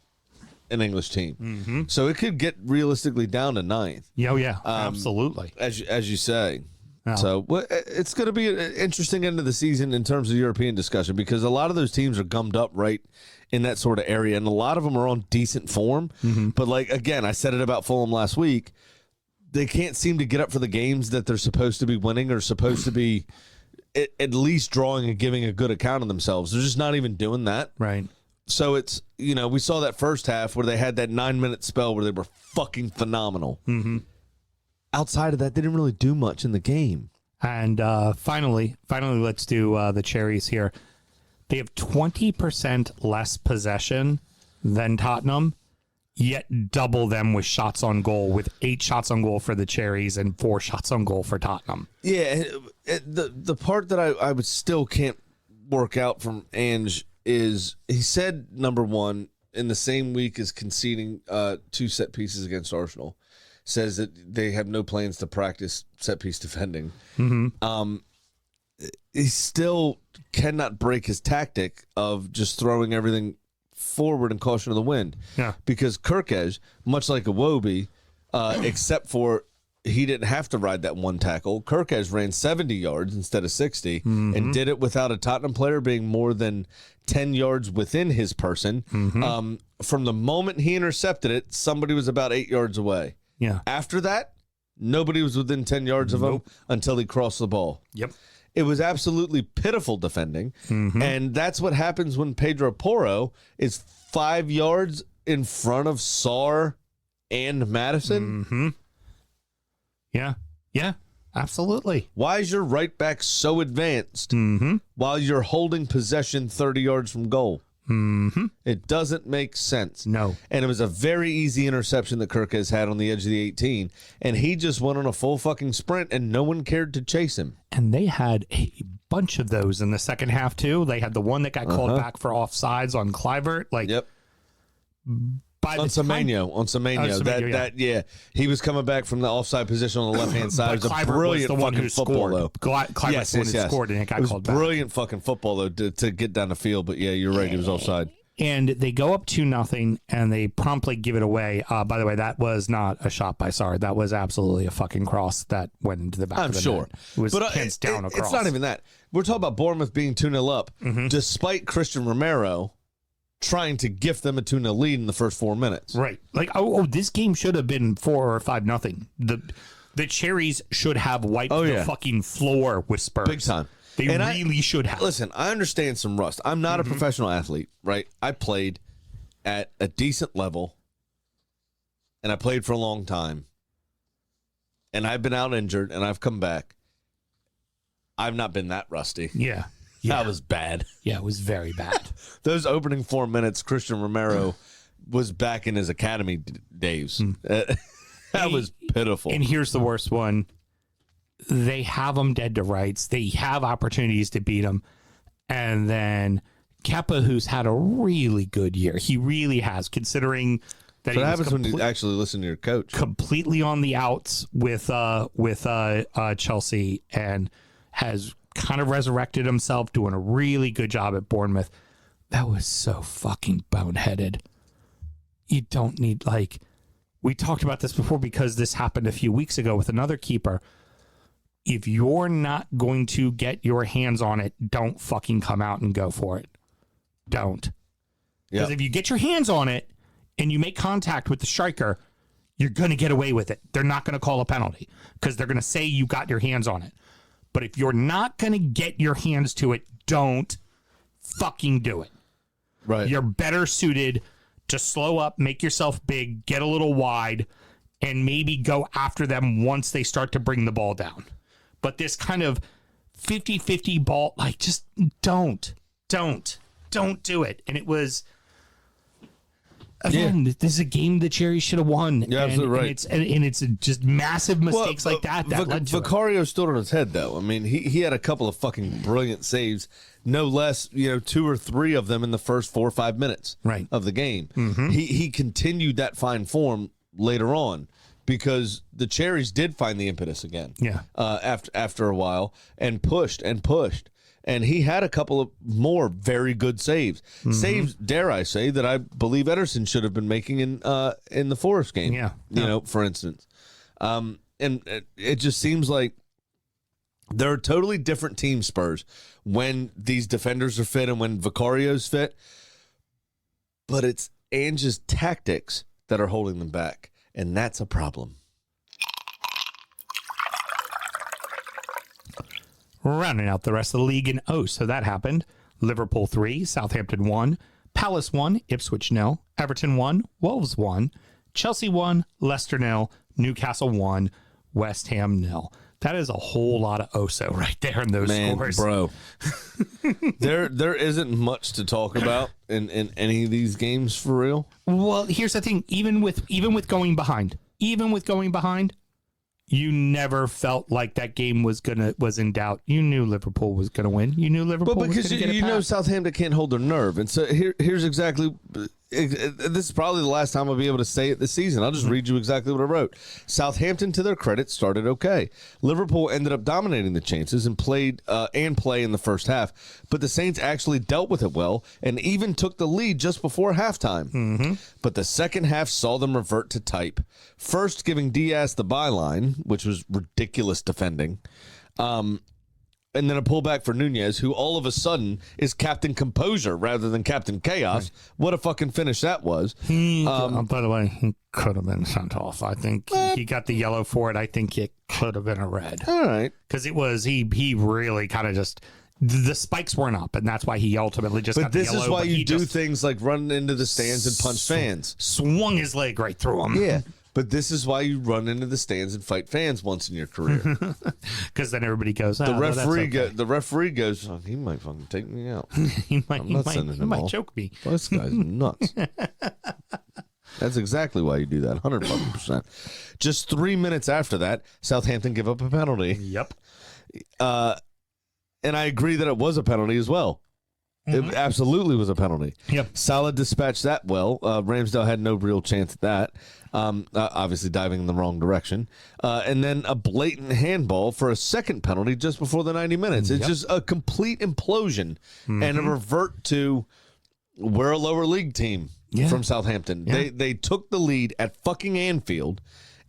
an English team, so it could get realistically down to 9th. Yeah, absolutely. As you say. Yeah. So it's going to be an interesting end of the season in terms of European discussion because a lot of those teams are gummed up right in that sort of area, and a lot of them are on decent form. But, like, again, I said it about Fulham last week. They can't seem to get up for the games that they're supposed to be winning or supposed to be at least drawing and giving a good account of themselves. They're just not even doing that. Right. So it's, we saw that first half where they had that 9-minute spell where they were fucking phenomenal. Outside of that, they didn't really do much in the game. And finally, let's do the cherries here. They have 20% less possession than Tottenham, yet double them with shots on goal, with 8 shots on goal for the cherries and 4 shots on goal for Tottenham. Yeah, the part that I would still can't work out from Ange is he said, number one, in the same week as conceding 2 set pieces against Arsenal, says that they have no plans to practice set-piece defending. He still cannot break his tactic of just throwing everything forward and caution to the wind. Yeah. Because Kirkej, much like Iwobi, except for he didn't have to ride that one tackle, Kirkej ran 70 yards instead of 60 and did it without a Tottenham player being more than 10 yards within his person. From the moment he intercepted it, somebody was about 8 yards away. Yeah. After that, nobody was within 10 yards of him until he crossed the ball. Yep. It was absolutely pitiful defending. And that's what happens when Pedro Porro is 5 yards in front of Sarr and Madison. Yeah, absolutely. Why is your right back so advanced while you're holding possession 30 yards from goal? It doesn't make sense. No. And it was a very easy interception that Kirk has had on the edge of the 18, and he just went on a full fucking sprint, and no one cared to chase him. And they had a bunch of those in the second half, too. They had the one that got called back for offsides on Kluivert. On Semenyo. Yeah. He was coming back from the offside position on the left-hand side. It was a brilliant fucking football, though. Kluivert scored, and it got called back. Brilliant fucking football, though, to get down the field. But, yeah, you're right. He was offside. And they go up 2-0, and they promptly give it away. By the way, that was not a shot by Sarr. That was absolutely a fucking cross that went into the back of the net. It was hands down a cross. It's not even that. We're talking about Bournemouth being 2-0 up, despite Christian Romero trying to gift them a 2-0 lead in the first 4 minutes. Right. Like, this game should have been 4 or 5-0. The Cherries should have wiped the fucking floor with Spurs. Big time. They really should have. Listen, I understand some rust. I'm not a professional athlete, right? I played at a decent level, and I played for a long time. And I've been out injured, and I've come back. I've not been that rusty. Yeah. That was bad. Yeah, it was very bad. Those opening 4 minutes, Christian Romero was back in his academy days. That was pitiful. And here's the worst one. They have them dead to rights. They have opportunities to beat them. And then Kepa, who's had a really good year. He really has, considering that what happens when you actually listen to your coach. Completely on the outs with Chelsea, and has kind of resurrected himself, doing a really good job at Bournemouth. That was so fucking boneheaded. You don't need, we talked about this before because this happened a few weeks ago with another keeper. If you're not going to get your hands on it, don't fucking come out and go for it. Don't. Because if you get your hands on it and you make contact with the striker, you're going to get away with it. They're not going to call a penalty because they're going to say you got your hands on it. But if you're not going to get your hands to it, don't fucking do it. Right. You're better suited to slow up, make yourself big, get a little wide, and maybe go after them once they start to bring the ball down. But this kind of 50-50 ball, just don't do it. And it was, again, this is a game the Cherries should have won. You're absolutely right. And it's just massive mistakes like that led to Vicario stood on his head, though. I mean, he had a couple of fucking brilliant saves no less, 2 or 3 of them in the first 4 or 5 minutes of the game. He continued that fine form later on because the Cherries did find the impetus again. After a while and pushed. And he had a couple of more very good saves. Saves, dare I say, that I believe Ederson should have been making in the Forest game. For instance. And it just seems like they're a totally different team, Spurs, when these defenders are fit and when Vicario's fit. But it's Ange's tactics that are holding them back, and that's a problem. Rounding out the rest of the league in O. So that happened. Liverpool 3, Southampton 1, Palace 1, Ipswich 0, Everton 1, Wolves 1, Chelsea 1, Leicester 0, Newcastle 1, West Ham 0. That is a whole lot of OSO right there in those scores. Bro. there isn't much to talk about in any of these games for real. Well, here's the thing. Even with going behind, you never felt like that game was in doubt. You knew Liverpool was gonna win. You knew Liverpool was because gonna get it past. Southampton can't hold their nerve, and so here's exactly. This is probably the last time I'll be able to say it this season. I'll just read you exactly what I wrote. Southampton, to their credit, started okay. Liverpool ended up dominating the chances and play in the first half, but the Saints actually dealt with it well and even took the lead just before halftime. But the second half saw them revert to type. First, giving Diaz the byline, which was ridiculous defending. And then a pullback for Nunez, who all of a sudden is Captain Composure rather than Captain Chaos. Right. What a fucking finish that was. By the way, he could have been sent off. I think he got the yellow for it. I think it could have been a red. All right. Because it was, he really kind of just, the spikes weren't up, and that's why he ultimately just got the yellow. But this is why you do things like run into the stands and punch fans. Swung his leg right through him. Yeah. But this is why you run into the stands and fight fans once in your career. Because then everybody goes, the referee goes, oh, he might fucking take me out. he might choke me. This guy's nuts. That's exactly why you do that, 100%. Just 3 minutes after that, Southampton give up a penalty. Yep. And I agree that it was a penalty as well. It absolutely was a penalty. Yep. Salah dispatched that well. Ramsdale had no real chance at that. Obviously diving in the wrong direction. And then a blatant handball for a second penalty just before the 90 minutes. It's just a complete implosion and a revert to we're a lower league team from Southampton. Yeah. They took the lead at fucking Anfield.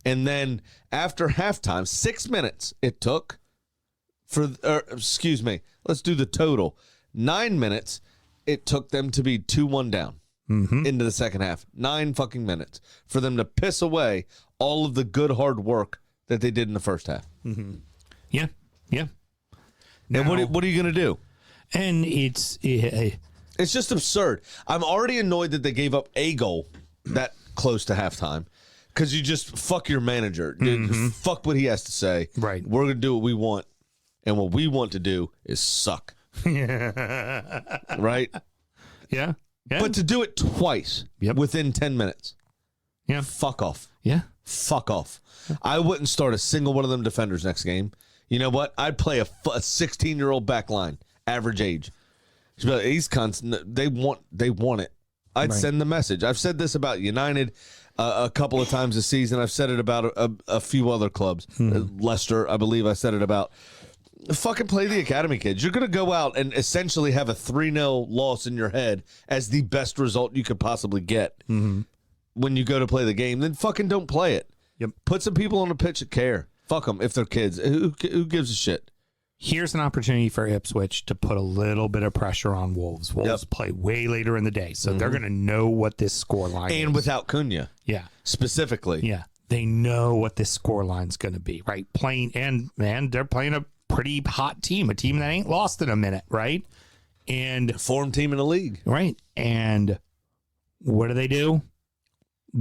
And then after halftime, 6 minutes it took let's do the total. 9 minutes it took them to be 2-1 down into the second half. 9 fucking minutes for them to piss away all of the good hard work that they did in the first half. Yeah. Now, and what are you going to do? And it's just absurd. I'm already annoyed that they gave up a goal that close to halftime because you just fuck your manager. Fuck what he has to say. Right. We're going to do what we want, and what we want to do is suck. Right? Yeah. But to do it twice within 10 minutes. Yeah. Fuck off. Yeah. Fuck off. I wouldn't start a single one of them defenders next game. You know what? I'd play a 16-year-old back line, average age. These cunts, they want it. I'd send the message. I've said this about United a couple of times this season. I've said it about a few other clubs. Leicester, I believe I said it about. Fucking play the academy kids. You're going to go out and essentially have a 3-0 loss in your head as the best result you could possibly get when you go to play the game. Then fucking don't play it. Yep. Put some people on the pitch that care. Fuck them if they're kids. Who gives a shit? Here's an opportunity for Ipswich to put a little bit of pressure on Wolves. Wolves play way later in the day, so they're going to know what this scoreline is. And without Cunha. Yeah. Specifically. Yeah. They know what this scoreline's going to be, right? They're playing a pretty hot team, a team that ain't lost in a minute, right? And form team in the league. Right. And what do?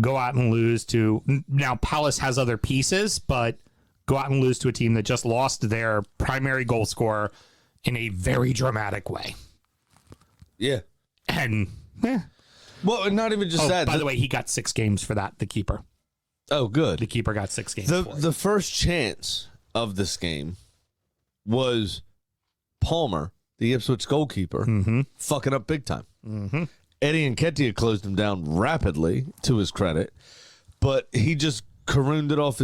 Go out and lose to, now Palace has other pieces, but go out and lose to a team that just lost their primary goal scorer in a very dramatic way. Yeah. And well, not even just that. By the way, he got 6 games for that, the keeper. Oh, good. The keeper got 6 games. The first chance of this game was Palmer the Ipswich goalkeeper, fucking up big time. Eddie Nketiah closed him down rapidly, to his credit, but he just carooned it off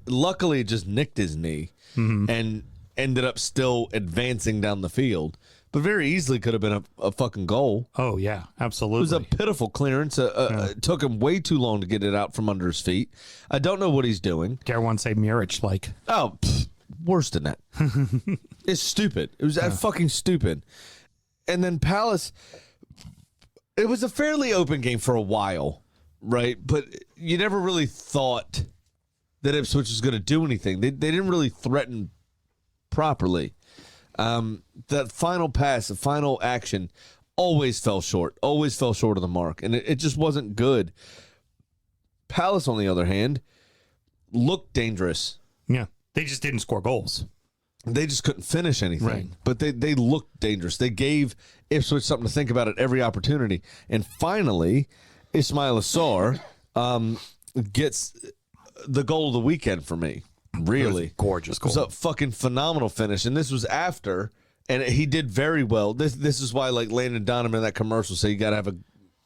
luckily it just nicked his knee and ended up still advancing down the field, but very easily could have been a fucking goal. Oh, yeah, absolutely. It was a pitiful clearance. It took him way too long to get it out from under his feet. I don't know what he's doing. Dare one say Muric-like. Oh, worse than that. It's stupid. It was fucking stupid. And then Palace, it was a fairly open game for a while, right? But you never really thought that Ipswich was going to do anything. They didn't really threaten properly. That final pass, the final action, always fell short of the mark, and it just wasn't good. Palace, on the other hand, looked dangerous. Yeah, they just didn't score goals. They just couldn't finish anything. Right. But they looked dangerous. They gave Ipswich something to think about at every opportunity. And finally, Ismail Assar gets the goal of the weekend for me. Really. Gorgeous goal. It was a fucking phenomenal finish. And this was after, and he did very well. This is why, like, Landon Donovan in that commercial say you got to have a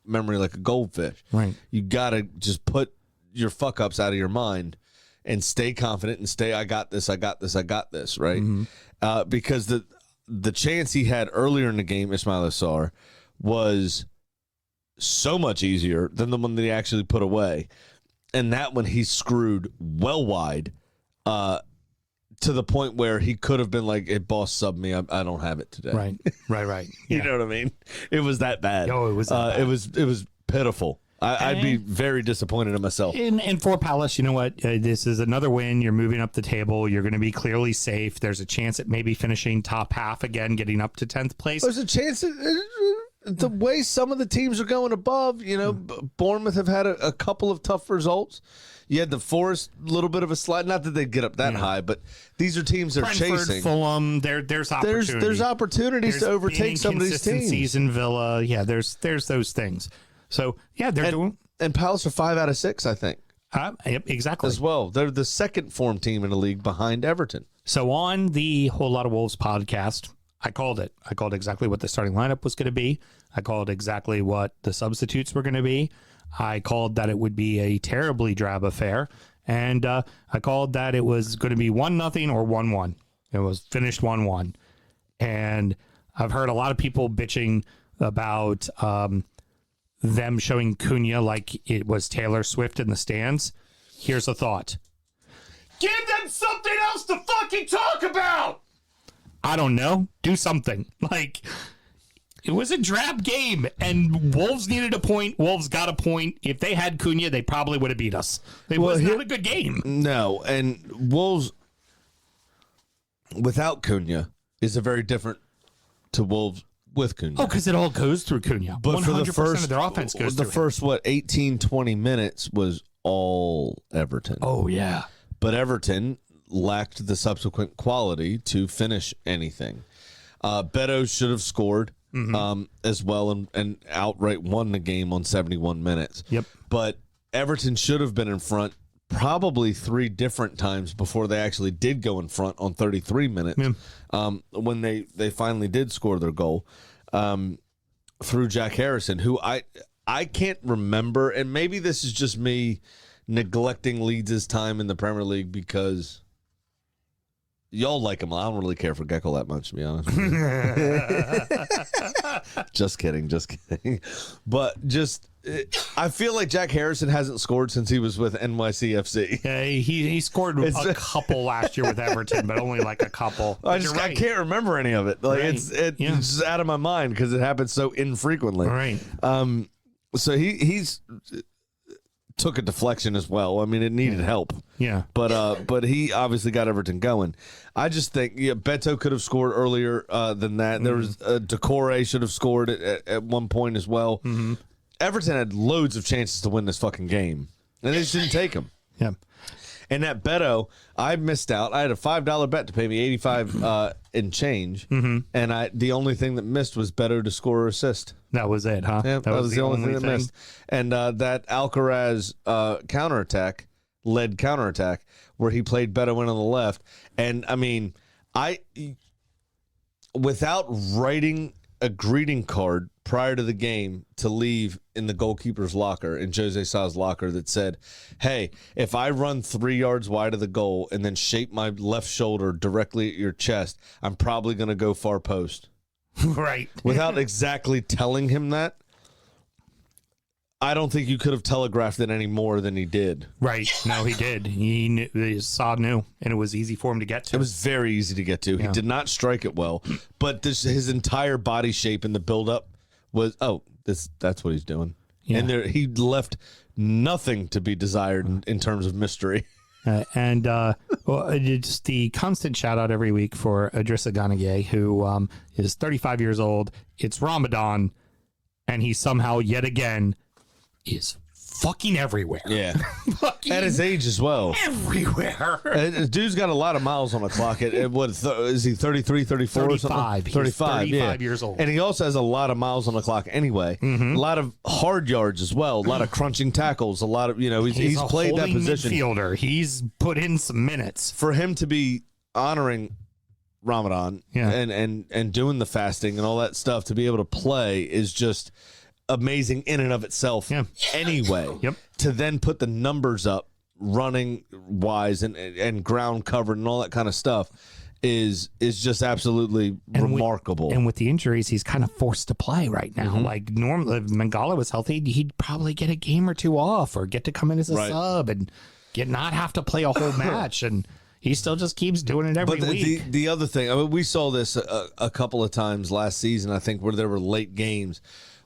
memory like a goldfish. Right. You got to just put your fuck-ups out of your mind and stay confident and stay, I got this, right? Because the chance he had earlier in the game, Ismail Assar, was so much easier than the one that he actually put away. And that one he screwed well wide to the point where he could have been like, hey, boss, sub me. I don't have it today. Right. Yeah. You know what I mean? It was that bad. Oh, it was that bad. It was pitiful. I'd be very disappointed in myself. And for Palace, you know what? This is another win. You're moving up the table. You're going to be clearly safe. There's a chance at maybe finishing top half again, getting up to 10th place. There's a chance the way some of the teams are going above, Bournemouth have had a couple of tough results. You had the Forest, a little bit of a slide. Not that they'd get up that high, but these are teams they're Brentford, chasing. Fulham, there's opportunity. There's opportunities to overtake some of these teams. Season Villa, yeah, there's those things. So, yeah, they're doing... And Palace are 5 out of 6, I think. Yep, exactly. As well. They're the second form team in the league behind Everton. So on the Whole Lot of Wolves podcast, I called it. I called exactly what the starting lineup was going to be. I called exactly what the substitutes were going to be. I called that it would be a terribly drab affair. And I called that it was going to be 1-0 or 1-1. It was finished 1-1. And I've heard a lot of people bitching about... them showing Cunha like it was Taylor Swift in the stands. Here's a thought. Give them something else to fucking talk about! I don't know. Do something. Like, it was a drab game, and Wolves needed a point. Wolves got a point. If they had Cunha, they probably would have beat us. It was not a good game. No, and Wolves, without Cunha, is a very different to Wolves with Cunha. Oh, because it all goes through Cunha. But 100% for the first, of their offense goes the through first, 18, 20 minutes was all Everton. Oh, yeah. But Everton lacked the subsequent quality to finish anything. Beto should have scored as well and outright won the game on 71 minutes. Yep. But Everton should have been in front probably 3 different times before they actually did go in front on 33 minutes. When they finally did score their goal through Jack Harrison, who I can't remember, and maybe this is just me neglecting Leeds' time in the Premier League because y'all like him. I don't really care for Gecko that much, to be honest. Just kidding. But I feel like Jack Harrison hasn't scored since he was with NYCFC. Yeah, he scored a couple last year with Everton, but only like a couple. I can't remember any of it. Like it's just out of my mind because it happens so infrequently. Right. So he's took a deflection as well. I mean, it needed help. Yeah. But he obviously got Everton going. I just think Beto could have scored earlier than that. There was Decore should have scored at one point as well. Everton had loads of chances to win this fucking game, and they just didn't take them. Yeah. And that Beto, I missed out. I had a $5 bet to pay me 85 in change, and the only thing that missed was Beto to score or assist. That was it, huh? Yeah, that was the only thing that missed. And that Alcaraz counterattack where he played Beto in on the left. And, I mean, without writing a greeting card prior to the game to leave in the goalkeeper's locker, in Jose Sa's locker, that said, hey, if I run 3 yards wide of the goal and then shape my left shoulder directly at your chest, I'm probably going to go far post. Right. Without exactly telling him that, I don't think you could have telegraphed it any more than he did. Right. No, he did. He knew, Sa knew, and it was easy for him to get to. It was very easy to get to. Yeah. He did not strike it well, but his entire body shape in the buildup was, that's what he's doing. Yeah. And he left nothing to be desired in terms of mystery. Just the constant shout out every week for Idrissa Ganagay, who is 35 years old. It's Ramadan, and he somehow yet again is fucking everywhere. Yeah. At his age as well. Everywhere. Dude's got a lot of miles on the clock. Is he 33, 34 or something? 35. He's 35 years old. And he also has a lot of miles on the clock anyway. Mm-hmm. A lot of hard yards as well. A lot of crunching tackles. A lot of, he's a played that holding position. Midfielder. He's put in some minutes. For him to be honoring Ramadan and doing the fasting and all that stuff, to be able to play is just amazing in and of itself. Anyway, to then put the numbers up running wise and ground covered and all that kind of stuff is just absolutely remarkable. And with the injuries, he's kind of forced to play right now. Mm-hmm. Like normally, if Mangala was healthy, he'd probably get a game or two off or get to come in as a sub and not have to play a whole match. And he still just keeps doing it every week. The other thing, we saw this a couple of times last season, I think, where there were late games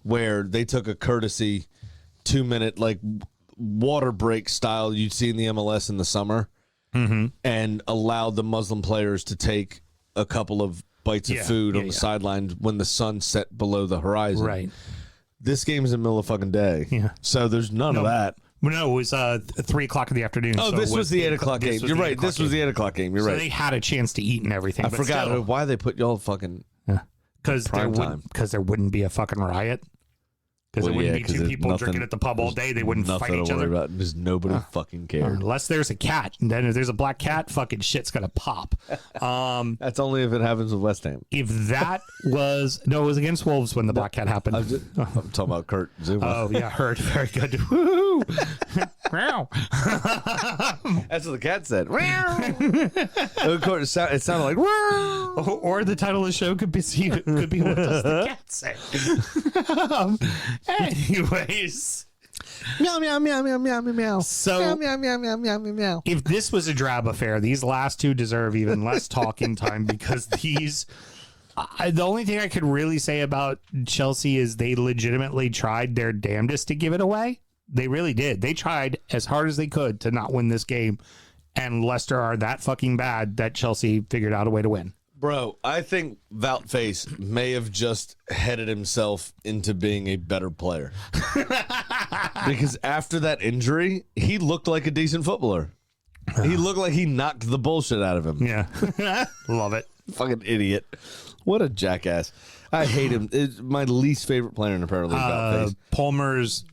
where they took a courtesy 2-minute like water break style you'd see in the MLS in the summer, and allowed the Muslim players to take a couple of bites of food on the sideline when the sun set below the horizon. Right. This game is in the middle of fucking day. Yeah. So there's none of that. No, it was 3 o'clock in the afternoon. Oh, so this was the 8 o'clock game. You're right. This was the 8 o'clock game. You're right. So they had a chance to eat and everything. I forgot why they put y'all fucking because there wouldn't be a fucking riot. Because there wouldn't be two people drinking at the pub all day. They wouldn't fight each other. Because nobody fucking cared. Unless there's a cat. And then if there's a black cat, fucking shit's going to pop. That's only if it happens with West Ham. If that was... No, it was against Wolves when the black cat happened. I'm talking about Kurt Zuma. Oh, yeah, heard. Very good. Woo! Meow. That's what the cat said. It sounded like... Or the title of the show could be What Does the Cat Say? Anyways, meow meow meow meow meow meow meow. So meow meow meow meow meow meow. If this was a drab affair, these last two deserve even less talking time because these. The only thing I could really say about Chelsea is they legitimately tried their damnedest to give it away. They really did. They tried as hard as they could to not win this game, and Leicester are that fucking bad that Chelsea figured out a way to win. Bro, I think Wout Face may have just headed himself into being a better player. Because after that injury, he looked like a decent footballer. He looked like he knocked the bullshit out of him. Yeah. Love it. Fucking idiot. What a jackass. I hate him. It's my least favorite player in the Premier League. Wout Face. Palmer's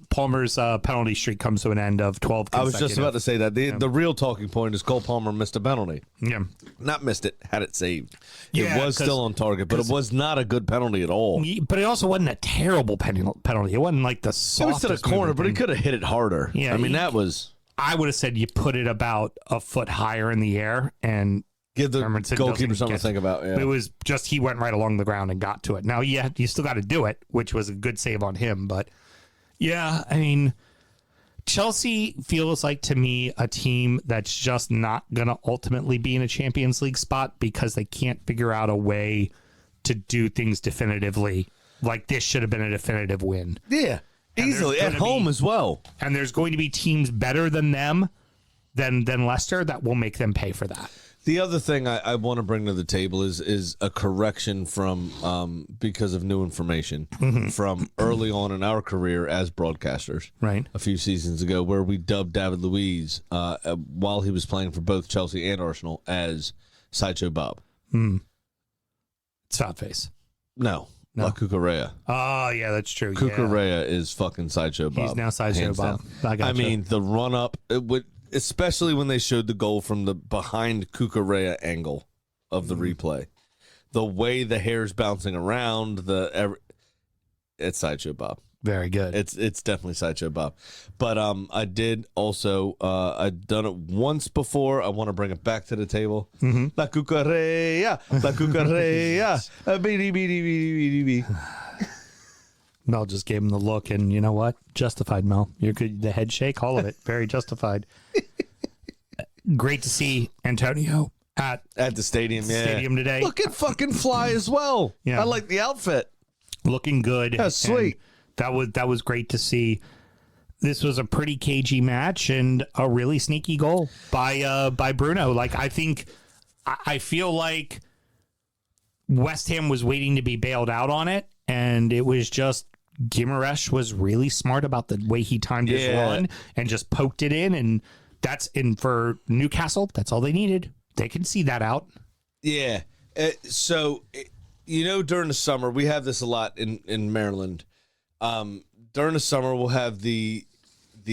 penalty streak comes to an end of 12 I was just about to say that. The real talking point is Cole Palmer missed a penalty. Yeah. Not missed it, had it saved. Yeah, it was still on target, but it was not a good penalty at all. But it also wasn't a terrible penalty. It wasn't like the softest. It was to the corner, but he could have hit it harder. Yeah, I mean, that was... I would have said you put it about a foot higher in the air and... Give the Hermanson goalkeeper something to think about. Yeah. It was just he went right along the ground and got to it. Now, you still got to do it, which was a good save on him. But, yeah, I mean... Chelsea feels like, to me, a team that's just not going to ultimately be in a Champions League spot because they can't figure out a way to do things definitively. Like, this should have been a definitive win. Yeah, easily. At home as well. And there's going to be teams better than them, than Leicester, that will make them pay for that. The other thing I want to bring to the table is a correction from because of new information from early on in our career as broadcasters, right? A few seasons ago, where we dubbed David Luiz while he was playing for both Chelsea and Arsenal as Sideshow Bob. It's Fat Face. No. La Cucurella. Oh, yeah, that's true. Cucurella is fucking Sideshow Bob. He's now Sideshow Bob. I mean, the run up, especially when they showed the goal from the behind Cucurella angle of the replay. the way the hair's bouncing around, it's Sideshow Bob. Very good. It's definitely Sideshow Bob. But I did also, I'd done it once before. I want to bring it back to the table. La cucarea, la cucarea, beady, beady, beady, beady, beady. Mel just gave him the look, and you know what? Justified, Mel. You're good. The head shake, all of it. Very justified. Great to see Antonio at the stadium. Stadium today. Look at fucking Fly as well. Yeah. I like the outfit. Looking good. Yeah, sweet. And that was great to see. This was a pretty cagey match and a really sneaky goal by Bruno. Like, I feel like West Ham was waiting to be bailed out on it, and it was just Gimaraes was really smart about the way he timed his run and just poked it in, and that's in for Newcastle. That's all they needed. They can see that out. Yeah. So, during the summer, we have this a lot in Maryland. During the summer, we'll have the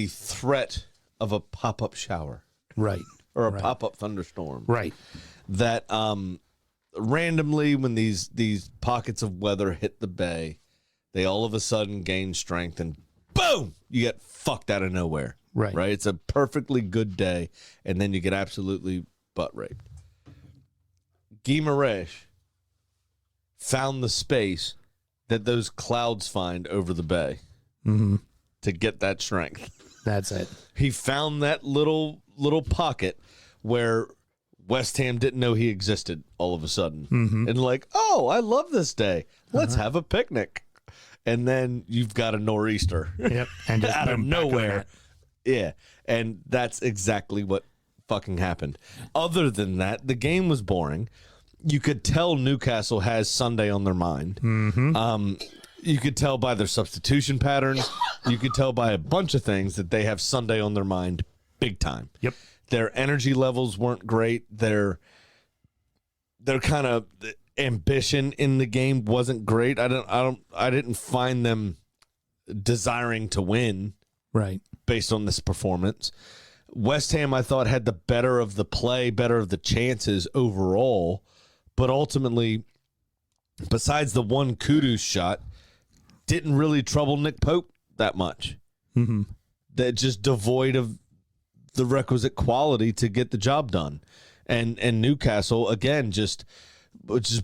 threat of a pop-up shower. Right. Or a pop-up thunderstorm. Right. That randomly, when these pockets of weather hit the bay, they all of a sudden gain strength and boom, you get fucked out of nowhere. Right. Right? It's a perfectly good day, and then you get absolutely butt raped. Gimaraes found the space that those clouds find over the bay to get that strength. That's it. He found that little pocket where West Ham didn't know he existed all of a sudden. And like, oh, I love this day. Let's have a picnic. And then you've got a nor'easter. Yep. And just out of boom, back on nowhere. that. Yeah. And that's exactly what fucking happened. Other than that, the game was boring. You could tell Newcastle has Sunday on their mind. You could tell by their substitution patterns. You could tell by a bunch of things that they have Sunday on their mind big time. Yep. Their energy levels weren't great. Their kind of ambition in the game wasn't great. I didn't find them desiring to win. Right. Based on this performance. West Ham, I thought, had the better of the play, better of the chances overall, but ultimately, besides the one Kudus shot, didn't really trouble Nick Pope that much. That just devoid of the requisite quality to get the job done. And Newcastle, again, just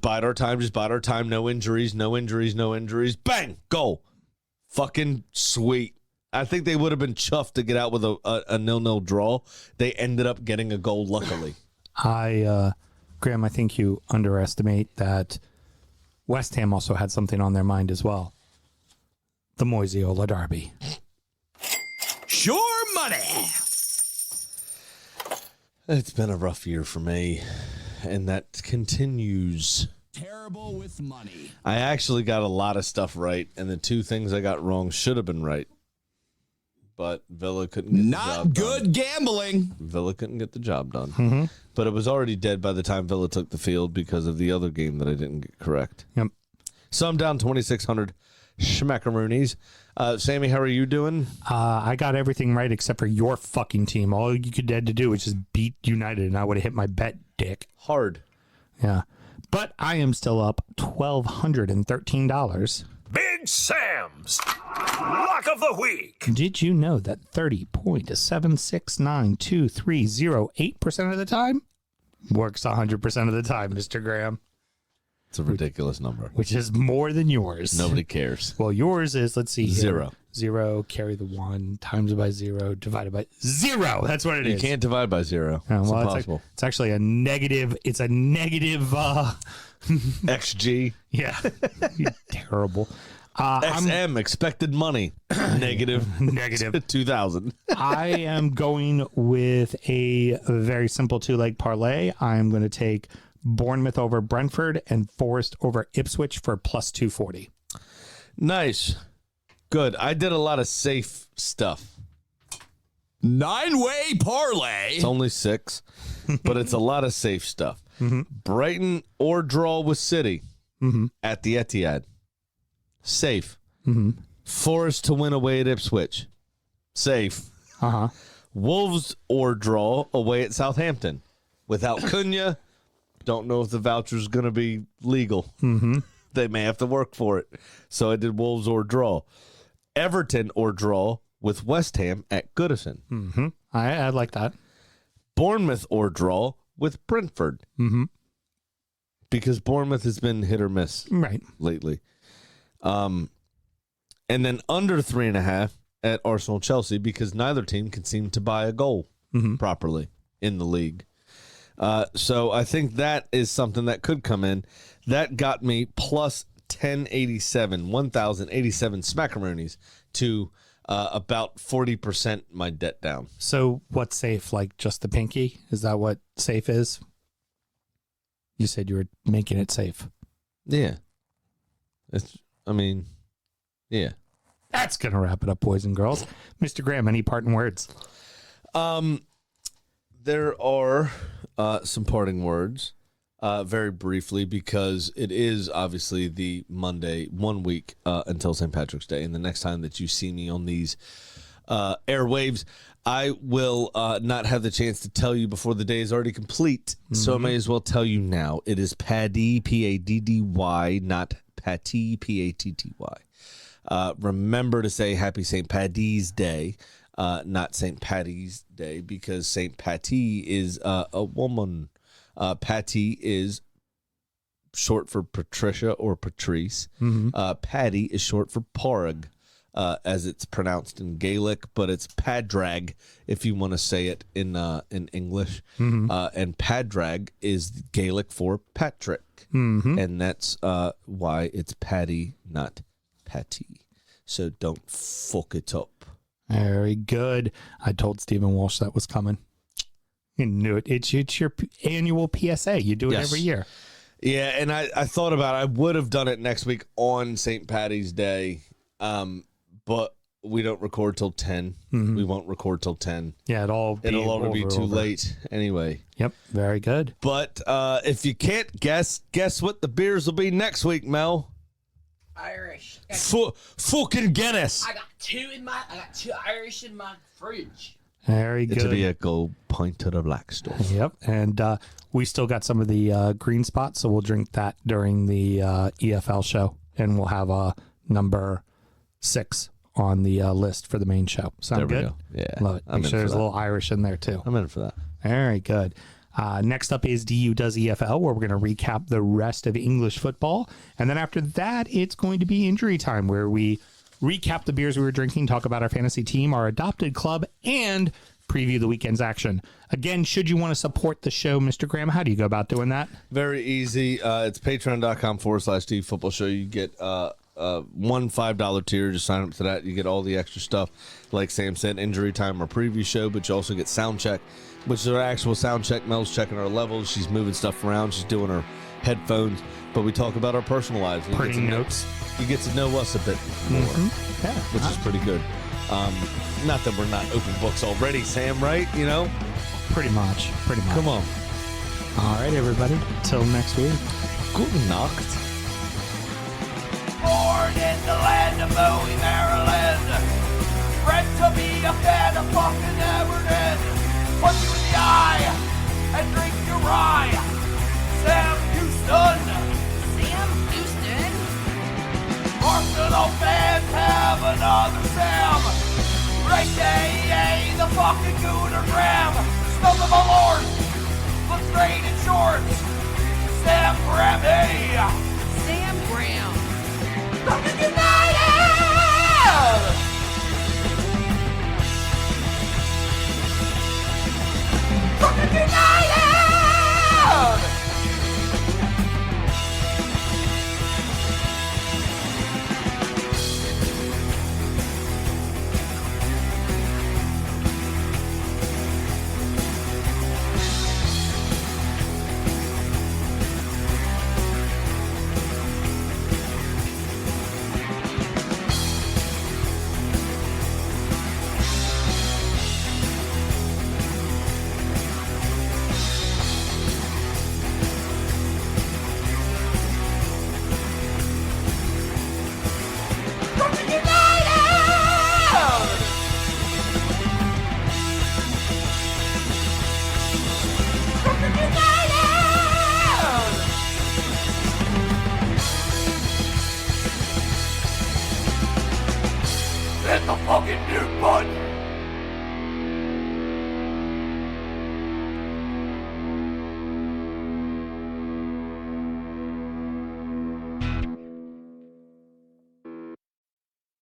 bide our time, no injuries, bang, goal. Fucking sweet. I think they would have been chuffed to get out with a 0-0 draw. They ended up getting a goal, luckily. Graham, I think you underestimate that West Ham also had something on their mind as well. The Moiseola Derby. Sure money. It's been a rough year for me, and that continues. Terrible with money. I actually got a lot of stuff right, and the two things I got wrong should have been right. But Villa couldn't get the job done. Not good gambling. Villa couldn't get the job done. But it was already dead by the time Villa took the field because of the other game that I didn't get correct. Yep. So I'm down 2,600 schmackaroonies. Sammy, how are you doing? I got everything right except for your fucking team. All you could had to do was just beat United, and I would have hit my bet, dick. Hard. Yeah. But I am still up $1,213. Big Sam's Lock of the Week. Did you know that 30.769230 of the time works 100% of the time, Mr. Graham? It's a ridiculous number. Which is more than yours. Nobody cares. Well, yours is, let's see here. 0. 0, carry the 1, times by 0, divided by 0. That's what it is. You can't divide by 0. Oh, It's well, impossible. It's actually a negative. It's a negative. XG. Yeah. Terrible. XM, expected money. Negative 2,000. I am going with a very simple 2-leg parlay. I'm going to take Bournemouth over Brentford and Forest over Ipswich for plus 240. Nice. Good. I did a lot of safe stuff. 9-way parlay. It's only 6, but it's a lot of safe stuff. Brighton or draw with City at the Etihad. Safe. Forest to win away at Ipswich. Safe. Wolves or draw away at Southampton. Without Cunha, Don't know if the voucher's going to be legal. Mm-hmm. They may have to work for it. So I did Wolves or draw. Everton or draw with West Ham at Goodison. Mm-hmm. I like that. Bournemouth or draw with Brentford. Mm-hmm. Because Bournemouth has been hit or miss lately. And then under 3.5 at Arsenal-Chelsea because neither team can seem to buy a goal properly in the league. So I think that is something that could come in. That got me plus 1,087 smackaroonies to about 40% my debt down. So what's safe? Like just the pinky? Is that what safe is? You said you were making it safe. Yeah. Yeah. That's going to wrap it up, boys and girls. Mr. Graham, any parting words? There are some parting words, very briefly, because it is obviously the Monday, 1 week until St. Patrick's Day. And the next time that you see me on these airwaves, I will not have the chance to tell you before the day is already complete. So I may as well tell you now. It is Paddy, P-A-D-D-Y, not Patty, P-A-T-T-Y. Remember to say Happy St. Paddy's Day. Not St. Patty's Day, because St. Patty is a woman. Patty is short for Patricia or Patrice. Paddy is short for Porg, as it's pronounced in Gaelic, but it's Padraig if you want to say it in English. And Padraig is Gaelic for Patrick, and that's why it's Paddy, not Patty. So don't fuck it up. Very good. I told Stephen Walsh that was coming. You knew it. It's your annual PSA. You do it every year. Yeah, and I thought about it. I would have done it next week on St. Patty's Day, but we don't record till 10. We won't record till 10. Yeah, it'll already be too late anyway. Yep, very good. But if you can't guess what the beers will be next week, Mel? Irish. Fucking Guinness. I got two Irish in my fridge. Very good. It'll be a gold pint of the black stuff. Yep, and we still got some of the green spots, so we'll drink that during the EFL show, and we'll have number 6 on the list for the main show. Sound good? Go. Yeah, love it. Make sure there's a little Irish in there too. I'm in for that. Very good. Next up is DU Does EFL, where we're going to recap the rest of English football. And then after that, it's going to be injury time, where we recap the beers we were drinking, talk about our fantasy team, our adopted club, and preview the weekend's action. Again, should you want to support the show, Mr. Graham, how do you go about doing that? Very easy. It's patreon.com/DU Football Show. You get one $5 tier. Just sign up to that. You get all the extra stuff. Like Sam said, injury time or preview show, but you also get sound check, which is our actual sound check. Mel's checking our levels. She's moving stuff around. She's doing her headphones. But we talk about our personal lives. Printing notes. You get to know us a bit more, Yeah, which is pretty good. Not that we're not open books already, Sam, right? You know? Pretty much. Come on. All right, everybody. Till next week. Guten Nacht. Born in the land of Bowie, Maryland. Bred to be a fan of fucking Everton. Punch you in the eye and drink your rye. Sam Houston. Arsenal fans have another Sam. Right day, the fucking Gooner Graham. Stump of a lord. Looks great in shorts. Sam Graham, hey. Sam Graham. Fucking United!